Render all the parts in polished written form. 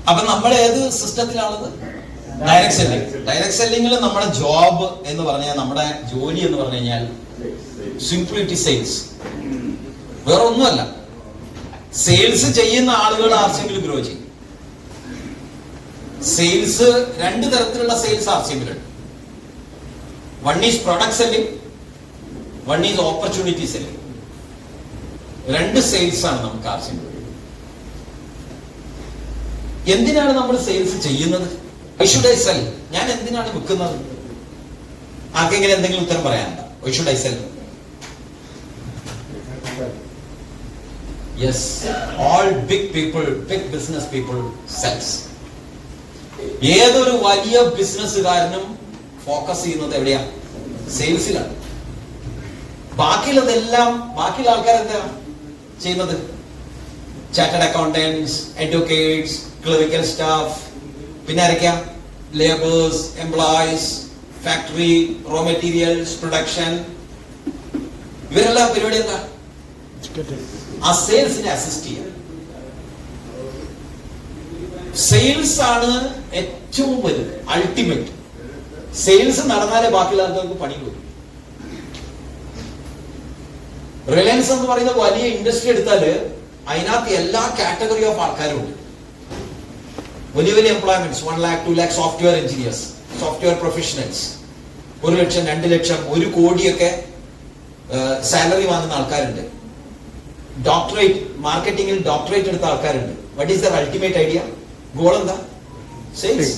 അപ്പൊ നമ്മൾ ഏത് സിസ്റ്റത്തിലാണത്? Direct selling. ഡയറക്ട് സെല്ലിംഗിൽ നമ്മുടെ ജോബ് എന്ന് പറഞ്ഞാൽ, നമ്മുടെ ജോലി എന്ന് പറഞ്ഞു കഴിഞ്ഞാൽ സിംപ്ലിറ്റി സെയിൽസ്, വേറെ ഒന്നുമല്ല. സെയിൽസ് ചെയ്യുന്ന ആളുകൾ ആർസിഎമ്മിൽ ഗ്രോ ചെയ്യും. സെയിൽസ് രണ്ട് തരത്തിലുള്ള സെയിൽസ് ആർസിഎമ്മിലുണ്ട്. One is product selling, one is opportunity selling. രണ്ട് സെയിൽസ് ആണ് നമുക്ക് ആർസിഎമ്മിൽ. എന്തിനാണ് നമ്മൾ സെയിൽസ് ചെയ്യുന്നത്? Why should I sell? ഞാൻ എന്തിനാണ് വിൽക്കുന്നത്? ആർക്കെങ്കിലും എന്തെങ്കിലും ഉത്തരം പറയാനുണ്ടോ? Why should I sell? Yes, all big people, big business people sells. ഏതൊരു വലിയ ബിസിനസ്സുകാരനും ഫോക്കസ് ചെയ്യുന്നത് എവിടെയാ? സെയിൽസിലാണ്. ബാക്കിയുള്ളതെല്ലാം ബാക്കിയുള്ള ആൾക്കാർ എന്താ ചെയ്യുന്നത്? Chartered accountants, advocates, clerical staff, പിന്നെ ആരൊക്കെയാ? Labours, employees, factory, raw materials, production. ഇവരെല്ലാം പരിപാടി എന്താ? ആ സെയിൽസിനെ അസിസ്റ്റ് ചെയ്യാം. സെയിൽസ് ആണ് ഏറ്റവും വലുത്, അൾട്ടിമേറ്റ്. സെയിൽസ് നടന്നാലേ ബാക്കിയുള്ളവർക്ക് പണി കൊടുക്കും. റിലയൻസ് എന്ന് പറയുന്ന വലിയ ഇൻഡസ്ട്രി എടുത്താല് അതിനകത്ത് എല്ലാ കാറ്റഗറി ഓഫ് ആൾക്കാരും ഉണ്ട്. വലിയ വലിയ employments, 1 lakh, 2 lakh software engineers, software professionals, 1 ലക്ഷം, 2 ലക്ഷം, 1 കോടിയൊക്കെ സാലറി വാങ്ങുന്ന ആൾക്കാരുണ്ട്. ഡോക്ടറേറ്റ്, മാർക്കറ്റിംഗിൽ ഡോക്ടറേറ്റ് എടുത്ത ആൾക്കാരുണ്ട്. What is there ultimate idea? Goal എന്താ? സെയിൽസ്.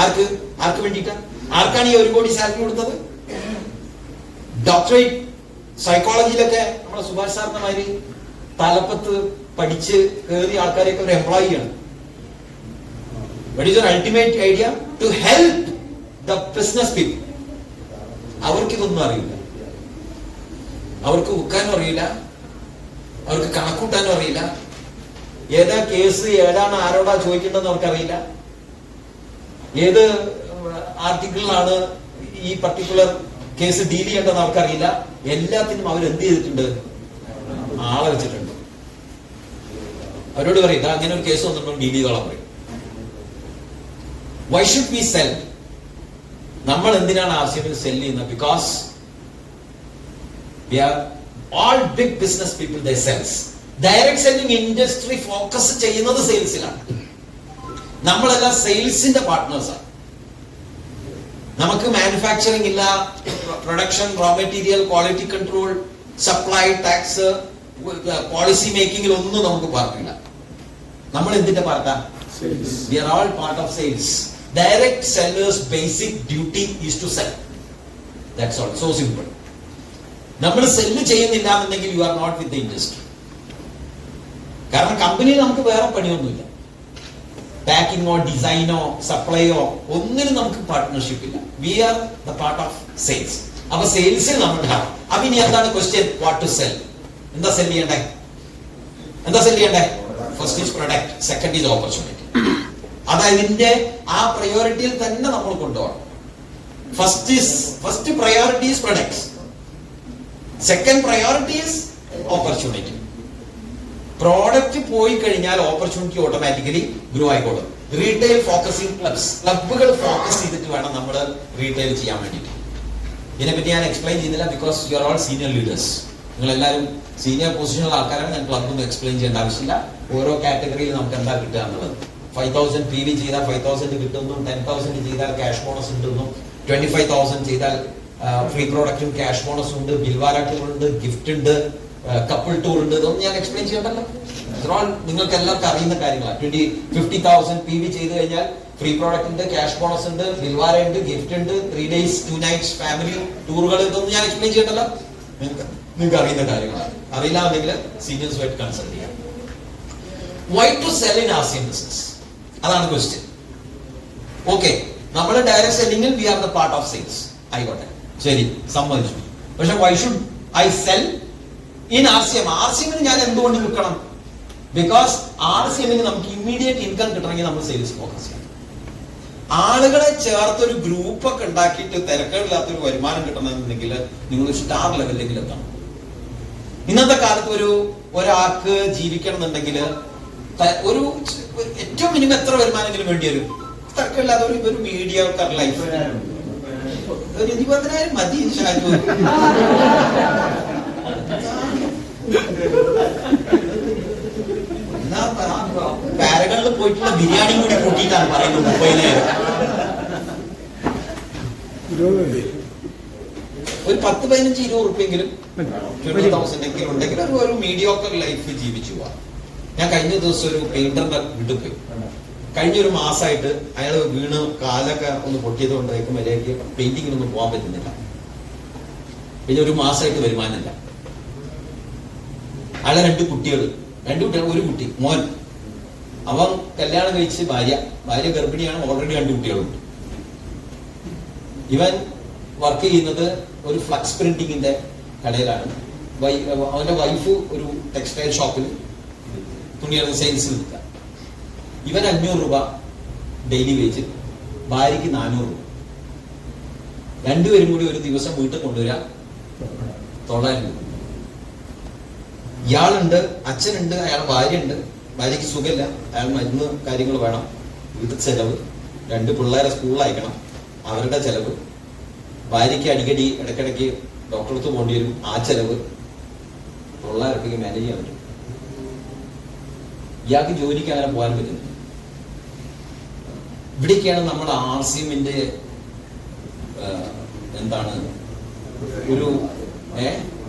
ആർക്ക് വേണ്ടിയിട്ടാ? ആർക്കാണ് ഈ 1 കോടി സാലറി കൊടുത്തത്? ഡോക്ടറേറ്റ് സൈക്കോളജിയിലൊക്കെ നമ്മുടെ സുഭാഷ് സാറിന്റെ മാതിരി തലപ്പത്ത് പഠിച്ച് കയറിയ ആൾക്കാരെയൊക്കെ ഒരു എംപ്ലോയിയാണ്. What is your ultimate idea? To help the business people. അവർക്ക് ഇതൊന്നും അറിയില്ല. അവർക്ക് വിൽക്കാനും അറിയില്ല, അവർക്ക് കണക്കൂട്ടാനും അറിയില്ല, ഏതാ കേസ് ഏതാണ് ആരോടാ ചോദിക്കേണ്ടതെന്ന് അവർക്കറിയില്ല, ഏത് ആർട്ടിക്കിളിലാണ് ഈ പർട്ടിക്കുലർ കേസ് ഡീൽ ചെയ്യേണ്ടതെന്ന് അവർക്കറിയില്ല. എല്ലാത്തിനും അവർ എന്ത് ചെയ്തിട്ടുണ്ട്? ആളെ വെച്ചിട്ടുണ്ട്. അവരോട് പറയും, അങ്ങനെ ഒരു കേസ് വന്നിട്ടുണ്ടെങ്കിൽ ഡീൽ ചെയ്തോളാൻ പറയും. Why should we sell? നമ്മൾ എന്തിനാണ് ആർസിഎമ്മിൽ സെൽ ചെയ്യുന്നത്? Because we are all big business people, they sells. Direct selling industry focus ചെയ്യുന്നത് സെയിൽസിലാണ്. നമ്മളെല്ലാം സെയിൽസിന്റെ പാർട്ട്നേഴ്സാണ്. നമുക്ക് മാനുഫാക്ചറിംഗ് ഇല്ല, production, raw material, quality control, supply, tax, policy മേക്കിംഗിൽ ഒന്നും നമുക്ക് പാർട്ടില്ല. നമ്മൾ എന്തിന്റെ പാർട്ടാ? We are all part of sales. Direct sellers' basic duty is to sell. That's all. So simple. നമ്മൾ സെല്ല് ചെയ്യുന്നില്ല എന്നുണ്ടെങ്കിൽ you are not with the industry. കാരണം കമ്പനിയിൽ നമുക്ക് വേറെ പണിയൊന്നുമില്ല. പാക്കിങ്ങോ ഡിസൈനോ സപ്ലൈയോ ഒന്നിനും നമുക്ക് പാർട്ട്ണർഷിപ്പ് ഇല്ല. We are the part of sales. അപ്പൊ സെയിൽസിൽ നമ്മൾ അപ്പൊ ഇനി എന്താണ് ക്വസ്റ്റ്യൻ? What to sell? എന്താ സെല് ചെയ്യണ്ടേ? First is product, second is opportunity. അതതിന്റെ ആ പ്രയോറിറ്റിയിൽ തന്നെ നമ്മൾ കൊണ്ടുപോകണം. First priority is products, second priority is opportunity. Product പോയി കഴിഞ്ഞാൽ ഓപ്പർച്യൂണിറ്റി ഓട്ടോമാറ്റിക്കലി ഗ്രോ ആയിക്കോളും. റീറ്റെയിൽ ഫോക്കസിംഗ് ക്ലബുകൾ ഫോക്കസ് ചെയ്തിട്ട് വേണം നമ്മൾ റീറ്റെയിൽ ചെയ്യാൻ വേണ്ടിയിട്ട്. ഇതിനെപ്പറ്റി ഞാൻ എക്സ്പ്ലെയിൻ ചെയ്യുന്നില്ല, because you are all senior leaders. നിങ്ങൾ എല്ലാവരും സീനിയർ പൊസിഷനുള്ള ആൾക്കാരാണ്. ഞാൻ ക്ലബൊന്നും എക്സ്പ്ലെയിൻ ചെയ്യേണ്ട ആവശ്യമില്ല. ഓരോ കാറ്റഗറിയിൽ നമുക്ക് എന്താ കിട്ടുക എന്നുള്ളത്. 5,000 PV ചെയ്താൽ 5,000 കിട്ടുന്നു, 10,000 ചെയ്താൽ ക്യാഷ് ബോണസ് കിട്ടുന്നു, 25,000 ചെയ്താൽ ഫ്രീ പ്രോഡക്റ്റും ക്യാഷ് ബോണസ് ഉണ്ട്, ബിൽവാര ടൂർ ഉണ്ട്, ഗിഫ്റ്റ് ഉണ്ട്, കപ്പിൾ ടൂർ ഉണ്ട്. ഇതൊന്നും ഞാൻ എക്സ്പ്ലെയിൻ ചെയ്യണ്ടല്ലോ. നിങ്ങൾക്ക് എല്ലാവർക്കും അറിയുന്ന കാര്യങ്ങളാണ്. 50,000 PV ചെയ്ത് കഴിഞ്ഞാൽ ഫ്രീ പ്രോഡക്റ്റ് ഉണ്ട്, ക്യാഷ് ബോണസ് ഉണ്ട്, ബിൽവാര ഉണ്ട്, ഗിഫ്റ്റ് ഉണ്ട്, 3 days 2 nights ഫാമിലി ടൂറുകൾ. ഇതൊന്നും ഞാൻ എക്സ്പ്ലെയിൻ ചെയ്യണ്ടല്ലോ. നിങ്ങൾക്ക് അറിയുന്ന കാര്യങ്ങളാണ്. അറിയില്ല എന്നുണ്ടെങ്കിൽ സീനിയേഴ്സുമായിട്ട് കൺസൾട്ട് ചെയ്യാം. Why to sell in RCM business? അതാണ് ക്വസ്റ്റ്യൻ. ഓക്കെ, നമ്മൾ ഡയറക്ട് സെല്ലിംഗിൽ we are the part of sales. ആയിക്കോട്ടെ, ശരി, സമ്മതിച്ചു. പക്ഷെ why should I sell in RCM? ആർസിഎമ്മിന് ഞാൻ എന്തുകൊണ്ട് വിൽക്കണം? ബിക്കോസ് ആർസിഎമ്മിന് നമുക്ക് ഇമ്മീഡിയറ്റ് ഇൻകം കിട്ടണമെങ്കിൽ നമ്മൾ സെയിൽസ് ഫോക്കസ് ചെയ്യണം. ആളുകളെ ചേർത്തൊരു ഗ്രൂപ്പ് ഒക്കെ ഉണ്ടാക്കിയിട്ട് തിരക്കേടില്ലാത്തൊരു വരുമാനം കിട്ടണമെന്നുണ്ടെങ്കിൽ നിങ്ങൾ സ്റ്റാർ ലെവലിലേക്ക് എത്തണം. ഇന്നത്തെ കാലത്ത് ഒരാൾക്ക് ജീവിക്കണം എന്നുണ്ടെങ്കിൽ ഒരു ഏറ്റവും മിനിമം എത്ര വരുമാനെങ്കിലും വേണ്ടി വരും? തർക്കമില്ലാതെ ഒരു മീഡിയ ലൈഫ് ഒരു 20,000 മതി ഷാജു. പാരകളിൽ പോയിട്ടുള്ള ബിരിയാണി കൂടി കൂട്ടിയിട്ടാണ് പറയുന്നത് 30,000. ഒരു 10-15-20 ഉറുപ്പെങ്കിലും 20,000 ഉണ്ടെങ്കിൽ ഒരു മീഡിയോക്കർ ലൈഫ് ജീവിച്ചു പോവാം. ഞാൻ കഴിഞ്ഞ ദിവസം ഒരു പെയിന്ററിന്റെ വീട്ടിൽ പോയി. കഴിഞ്ഞൊരു മാസമായിട്ട് അയാൾ വീണ് കാലൊക്കെ ഒന്ന് പൊട്ടിയത് കൊണ്ടേക്കും മര്യാദയ്ക്ക് പെയിന്റിങ്ങിനൊന്നും പോകാൻ പറ്റുന്നില്ല. പിന്നെ ഒരു മാസമായിട്ട് വരുമാനമില്ല. അയാളെ 2 കുട്ടികൾ, ഒരു കുട്ടി മോൻ, അവൻ കല്യാണം കഴിച്ച് ഭാര്യ ഗർഭിണിയാണ്, ഓൾറെഡി 2 കുട്ടികളുണ്ട്. ഇവൻ വർക്ക് ചെയ്യുന്നത് ഒരു ഫ്ലക്സ് പ്രിന്റിങ്ങിന്റെ കടയിലാണ്. അവന്റെ വൈഫ് ഒരു ടെക്സ്റ്റൈൽ ഷോപ്പിൽ തുണിയുടെ സെയിൽസിൽ നിൽക്കുക. ഇവൻ 500 രൂപ ഡെയിലി വേജ്, ഭാര്യയ്ക്ക് 400 രൂപ. രണ്ടുപേരും കൂടി ഒരു ദിവസം വീട്ടിൽ കൊണ്ടുവരാ 900 രൂപ. ഇയാളുണ്ട്, അച്ഛനുണ്ട്, അയാളുടെ ഭാര്യയുണ്ട്. ഭാര്യയ്ക്ക് സുഖമില്ല, അയാൾ മരുന്ന് കാര്യങ്ങൾ വേണം, വീട്ടിൽ ചെലവ്, 2 പിള്ളേരെ സ്കൂളിൽ അയക്കണം, അവരുടെ ചെലവ്, ഭാര്യയ്ക്ക് അടിക്കടി ഇടയ്ക്കിടയ്ക്ക് ഡോക്ടറെ അടുത്ത് പോകേണ്ടി വരും, ആ ചെലവ് 900 രൂപയ്ക്ക് മാനേജ് ചെയ്യാൻ പറ്റും. ഇയാൾക്ക് ജോലിക്ക് അങ്ങനെ പോകാൻ പറ്റുന്നു. ഇവിടേക്കാണ് നമ്മൾ RCMന്റെ എന്താണ് ഒരു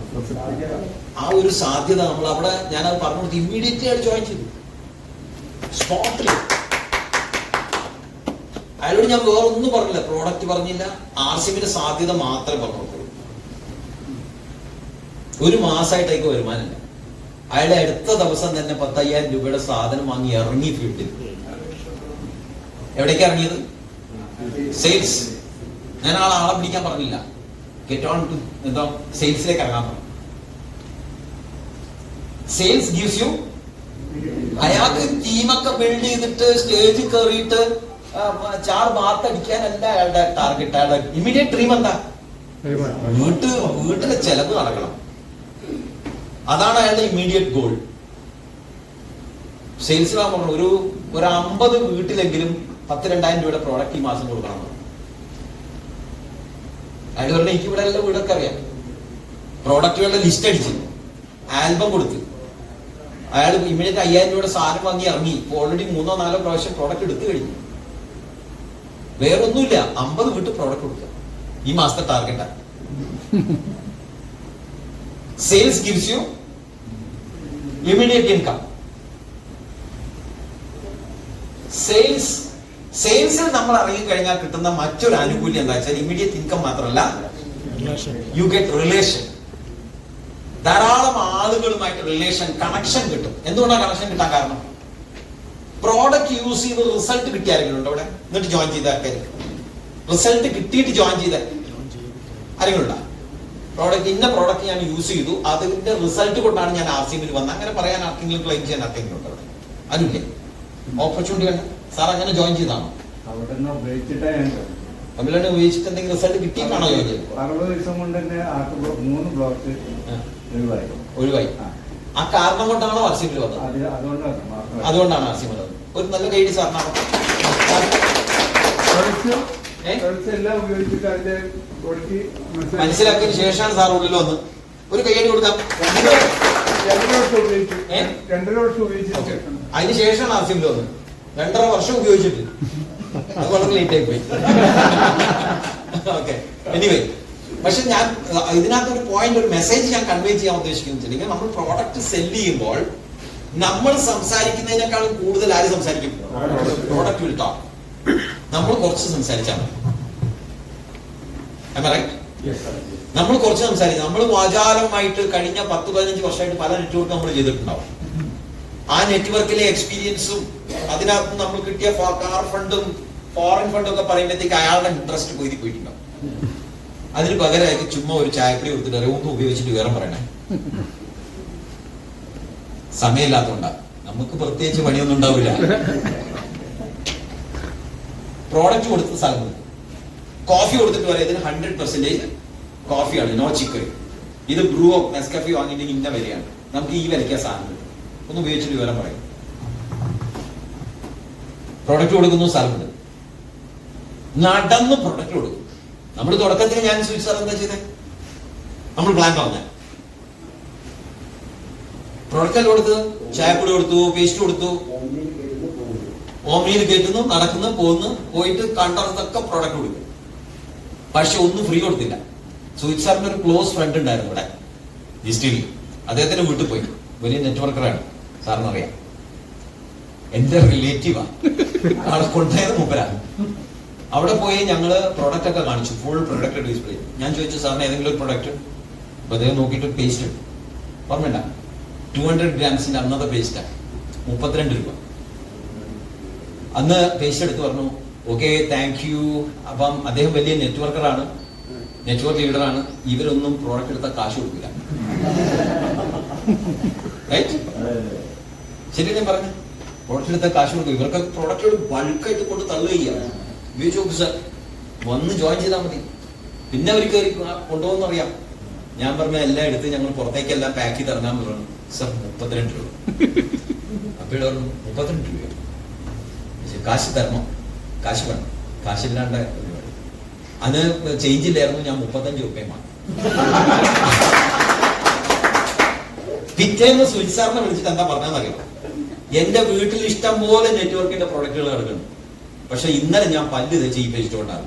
ആ ഒരു സാധ്യത നമ്മൾ അവിടെ, ഞാനത് പറഞ്ഞു കൊടുത്തു. ഇമ്മീഡിയറ്റ്ലി ആയിട്ട് ജോയിൻ ചെയ്തു സ്പോട്ടിൽ. അയാളോട് ഞാൻ വേറെ ഒന്നും പറഞ്ഞില്ല, പ്രോഡക്റ്റ് പറഞ്ഞില്ല, RCMന്റെ സാധ്യത മാത്രമേ പറഞ്ഞു കൊടുക്കുള്ളൂ. ഒരു മാസമായിട്ടേക്ക് വരുമാനമില്ല. അയാളുടെ അടുത്ത ദിവസം തന്നെ 10,000 രൂപയുടെ സാധനം വാങ്ങി ഇറങ്ങി ഫീൽഡിൽ. എവിടേക്ക് ഇറങ്ങിയത്? സെയിൽസ്. ഞാൻ ആളെ പിടിക്കാൻ പറഞ്ഞില്ല, ഗെറ്റ് ഓൺ ടു എന്താ സെയിൽസിലേക്ക് ഇറങ്ങാൻ പറഞ്ഞു. Sales gives U. അയാൾക്ക് ടീമൊക്കെ ബിൽഡ് ചെയ്തിട്ട് സ്റ്റേജിൽ കയറിയിട്ട് 4 മാർക്ക് അടിക്കാനല്ല അയാളുടെ ടാർഗറ്റ്. അയാളുടെ ഇമ്മീഡിയറ്റ് ഡ്രീം എന്താ? വീട്ടിലെ ചെലവ് നടക്കണം. അതാണ് അയാളുടെ ഇമ്മീഡിയറ്റ് ഗോൾ. സെയിൽസിലാ പറഞ്ഞു ഒരു 50 വീട്ടിലെങ്കിലും 10,000-2,000 രൂപയുടെ പ്രോഡക്റ്റ് ഈ മാസം കൊടുക്കണം. അയാൾ പറഞ്ഞ എനിക്ക് ഇവിടെ എല്ലാ വീടൊക്കെ അറിയാം. പ്രോഡക്റ്റുകളുടെ ലിസ്റ്റ് അടിച്ച് ആൽബം കൊടുത്ത് അയാൾ ഇമ്മീഡിയറ്റ് 5,000 രൂപയുടെ സാധനം വാങ്ങി ഇറങ്ങി. ഓൾറെഡി 3-4 പ്രാവശ്യം പ്രോഡക്റ്റ് എടുത്തു കഴിഞ്ഞു. വേറൊന്നുമില്ല, 50 വീട്ടിൽ പ്രോഡക്റ്റ് കൊടുക്കുക ഈ മാസത്തെ ടാർഗറ്റാണ്. Sales gives you immediate income. സെയിൽസിൽ നമ്മൾ ഇറങ്ങി കഴിഞ്ഞാൽ കിട്ടുന്ന മറ്റൊരു ആനുകൂല്യം എന്താ വെച്ചാൽ ഇമ്മീഡിയറ്റ് ഇൻകം മാത്രമല്ല, യു ഗെറ്റ് റിലേഷൻ. ധാരാളം ആളുകളുമായിട്ട് റിലേഷൻ, കണക്ഷൻ കിട്ടും. എന്തുകൊണ്ടാണ് കണക്ഷൻ കിട്ടാൻ കാരണം? പ്രോഡക്റ്റ് യൂസ് ചെയ്ത് റിസൾട്ട് കിട്ടിയ ആരെങ്കിലും ഉണ്ടോ ഇവിടെ? എന്നിട്ട് ജോയിൻ ചെയ്ത ആൾക്കാർ, റിസൾട്ട് കിട്ടിയിട്ട് ജോയിൻ ചെയ്ത ആരെങ്കിലും ഉണ്ടോ? ഇന്ന പ്രോഡക്റ്റ് ഞാൻ യൂസ് ചെയ്തു, അതിന്റെ റിസൾട്ട് കൊണ്ടാണ് ഞാൻ RCMൽ വന്നത്, അങ്ങനെ പറയാൻ ആർക്കെങ്കിലും ക്ലെയിം ചെയ്യാൻ ആർക്കെങ്കിലും ഉണ്ടോ? അതില്ലേ ഓപ്പർച്യൂണിറ്റി വേണ്ട. സാർ അങ്ങനെ ജോയിൻ ചെയ്താണോ? തമിഴ്നാട് ഉപയോഗിച്ചിട്ട് എന്തെങ്കിലും റിസൾട്ട് കിട്ടിയിട്ടാണോ ജോയിൻ ചെയ്തത്? 60 ദിവസം കൊണ്ട് തന്നെ 3 ബ്ലോക്ക് ഒഴിവായി. ആ കാരണം കൊണ്ടാണോ RCMൽ വന്നത്? അതുകൊണ്ടാണ് RCMൽ വന്നത്. ഒരു നല്ല ഗൈഡ് സാറിനാണോ? മനസ്സിലാക്കിയതിനു ശേഷമാണ് സാർ ഉള്ളിൽ വന്ന് ഒരു കൈയ്യടി കൊടുക്കാം. 2.5 വർഷം ഉപയോഗിച്ചു. അതിനുശേഷമാണ് RCMൽ വന്നത്. 2.5 വർഷം ഉപയോഗിച്ചിട്ട് അത് വളരെ ലേറ്റ് ആയി പോയി. ഓക്കെ, എനിവേ, പക്ഷെ ഞാൻ ഇതിനകത്ത് ഒരു പോയിന്റ്, ഒരു മെസ്സേജ് ഞാൻ കൺവേ ചെയ്യാൻ ഉദ്ദേശിക്കുന്നത്, നമ്മൾ പ്രോഡക്റ്റ് സെല് ചെയ്യുമ്പോൾ നമ്മൾ സംസാരിക്കുന്നതിനേക്കാളും കൂടുതൽ ആര് സംസാരിക്കും? Product will talk. നമ്മൾ കുറച്ച് സംസാരിച്ചാൽ മതി. നമ്മൾ കുറച്ച് സംസാരിക്കും. നമ്മൾ വാചാലമായിട്ട് കഴിഞ്ഞ 10-15 വർഷമായിട്ട് പല നെറ്റ്വർക്ക് നമ്മൾ ചെയ്തിട്ടുണ്ടാവും. ആ നെറ്റ്വർക്കിലെ എക്സ്പീരിയൻസും അതിനകത്ത് നമ്മൾ കിട്ടിയ കാർ ഫണ്ടും ഫോറിൻ ഫണ്ടും ഒക്കെ പറയുമ്പോഴത്തേക്ക് അയാളുടെ ഇൻട്രസ്റ്റ് പോയിട്ടുണ്ടാവും. അതിന് പകരമായിട്ട് ചുമ്മാ ഒരു ചായപ്പൊടി കൊടുത്തിട്ട് ഒന്നും ഉപയോഗിച്ചിട്ട് വേറെ പറയണേ. സമയമില്ലാത്തതുകൊണ്ടാ, നമുക്ക് പ്രത്യേകിച്ച് പണിയൊന്നും ഉണ്ടാവില്ല. പ്രോഡക്റ്റ് കൊടുത്ത സ്ഥലത്ത് കോഫി കൊടുത്തിട്ട് പറയാം ഇതിന് 100% കോഫിയാണ്, നോ ചിക്കറി. ഇത് ബ്രൂ ഓഫ് നെസ്കഫി വാങ്ങിയിട്ട് ഇന്ന വിലയാണ്, നമുക്ക് ഈ വിലയ്ക്കാ സാധനം കിട്ടും. ഒന്ന് ഉപയോഗിച്ചിട്ട് വിവരം പറയും. പ്രൊഡക്റ്റ് കൊടുക്കുന്നു, സ്ഥലമുണ്ട്, നടന്ന് പ്രൊഡക്റ്റ് കൊടുക്കും. നമ്മൾ തുടക്കത്തിൽ ഞാൻ സുജിത് സാർ എന്താ ചെയ്തേ, നമ്മൾ പ്ലാൻ പറഞ്ഞ പ്രൊഡക്റ്റ് എല്ലാം കൊടുത്ത്, ചായപ്പൊടി കൊടുത്തു, പേസ്റ്റ് കൊടുത്തു, ഓംനിയിൽ കയറ്റുന്നു, നടക്കുന്നു, പോകുന്നു, പോയിട്ട് കണ്ടതൊക്കെ പ്രൊഡക്റ്റ് കൊടുക്കും. പക്ഷെ ഒന്നും ഫ്രീ കൊടുത്തില്ല. സുജിത് സാറിന്റെ ഒരു ക്ലോസ് ഫ്രണ്ട് ഉണ്ടായിരുന്നു ഇവിടെ ഈസ്റ്റിൽ. അദ്ദേഹത്തിന്റെ വീട്ടിൽ പോയി, വലിയ നെറ്റ്വർക്കറാണ്, സാറിന് അറിയാം, എന്റെ റിലേറ്റീവാ, ആളെ കൊണ്ടുപോയത് മൂപ്പരാണ്. അവിടെ പോയി ഞങ്ങള് പ്രൊഡക്റ്റ് ഒക്കെ കാണിച്ചു, ഫുൾ പ്രൊഡക്റ്റ് ഡിസ്പ്ലേ. ഞാൻ ചോദിച്ചു സാറിന് ഏതെങ്കിലും ഒരു പ്രൊഡക്റ്റ്, അപ്പൊ അദ്ദേഹം നോക്കിയിട്ട് പേസ്റ്റ് ഓർമ്മണ്ട, 200 ഗ്രാംസിന്റെ അന്നത്തെ പേസ്റ്റാണ്, 32 രൂപ. അന്ന് പേസ്റ്റ് എടുത്ത് പറഞ്ഞു, ഓക്കെ താങ്ക് യു. അപ്പം അദ്ദേഹം വലിയ നെറ്റ്വർക്കറാണ്, നെറ്റ്വർക്ക് ലീഡറാണ്. ഇവരൊന്നും പ്രോഡക്റ്റ് എടുത്താൽ കാശ് കൊടുക്കില്ല. ശരി, ഞാൻ പറഞ്ഞു, പ്രോഡക്റ്റ് എടുത്താൽ കാശ് കൊടുക്കും. ഇവർക്ക് പ്രോഡക്റ്റുകൾ ബൾക്കായിട്ട് കൊണ്ട് തള്ളുകയാണ്. ഉപയോഗിച്ച് നോക്ക് സാർ, വന്ന് ജോയിൻ ചെയ്താൽ മതി. പിന്നെ അവർ കയറി കൊണ്ടുപോകുന്നറിയാം. ഞാൻ പറഞ്ഞ എല്ലാം എടുത്ത് ഞങ്ങൾ പുറത്തേക്ക് എല്ലാം പാക്ക് ചെയ്ത് ഇറങ്ങാൻ പറഞ്ഞു. സാർ 32 രൂപ. അപ്പൊ ഇവിടെ പറഞ്ഞു 32 രൂപ. കാശ് തരണം, കാശ് വേണം, കാശില്ലാണ്ട് പരിപാടി. അന്ന് ചേഞ്ച് ഇല്ലായിരുന്നു, ഞാൻ 35 രൂപയും വാങ്ങി. പിറ്റേന്ന് സുജിത് സാറിനെ വിളിച്ചിട്ട് എന്താ പറഞ്ഞതെന്നറിയാം, എന്റെ വീട്ടിൽ ഇഷ്ടം പോലെ നെറ്റ്വർക്കിന്റെ പ്രൊഡക്റ്റുകൾ കിടക്കുന്നു, പക്ഷെ ഇന്നലെ ഞാൻ പല്ല് തേച്ച് ഈ പേസ്റ്റ് കൊണ്ടാണ്.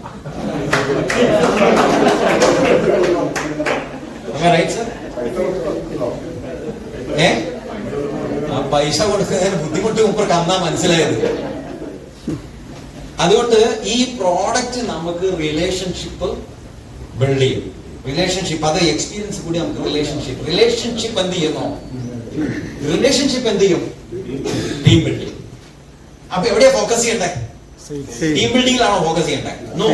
ആ പൈസ കൊടുക്കുന്നതിന് ബുദ്ധിമുട്ട് മുമ്പ് അന്നാ മനസ്സിലായത്. അതുകൊണ്ട് ഈ പ്രോഡക്റ്റ് നമുക്ക് റിലേഷൻഷിപ്പ് ബിൽഡ് ചെയ്യും. റിലേഷൻഷിപ്പ്, അത് എക്സ്പീരിയൻസ് കൂടി നമുക്ക് റിലേഷൻഷിപ്പ് എന്ത് ചെയ്യുന്നു? റിലേഷൻഷിപ്പ് എന്ത് ചെയ്യും? Team building. അപ്പൊ എവിടെയാ ഫോക്കസ് ചെയ്യണ്ടേ? ടീം ബിൽഡിംഗിലാണോ ഫോക്കസ് ചെയ്യണ്ടേ? No,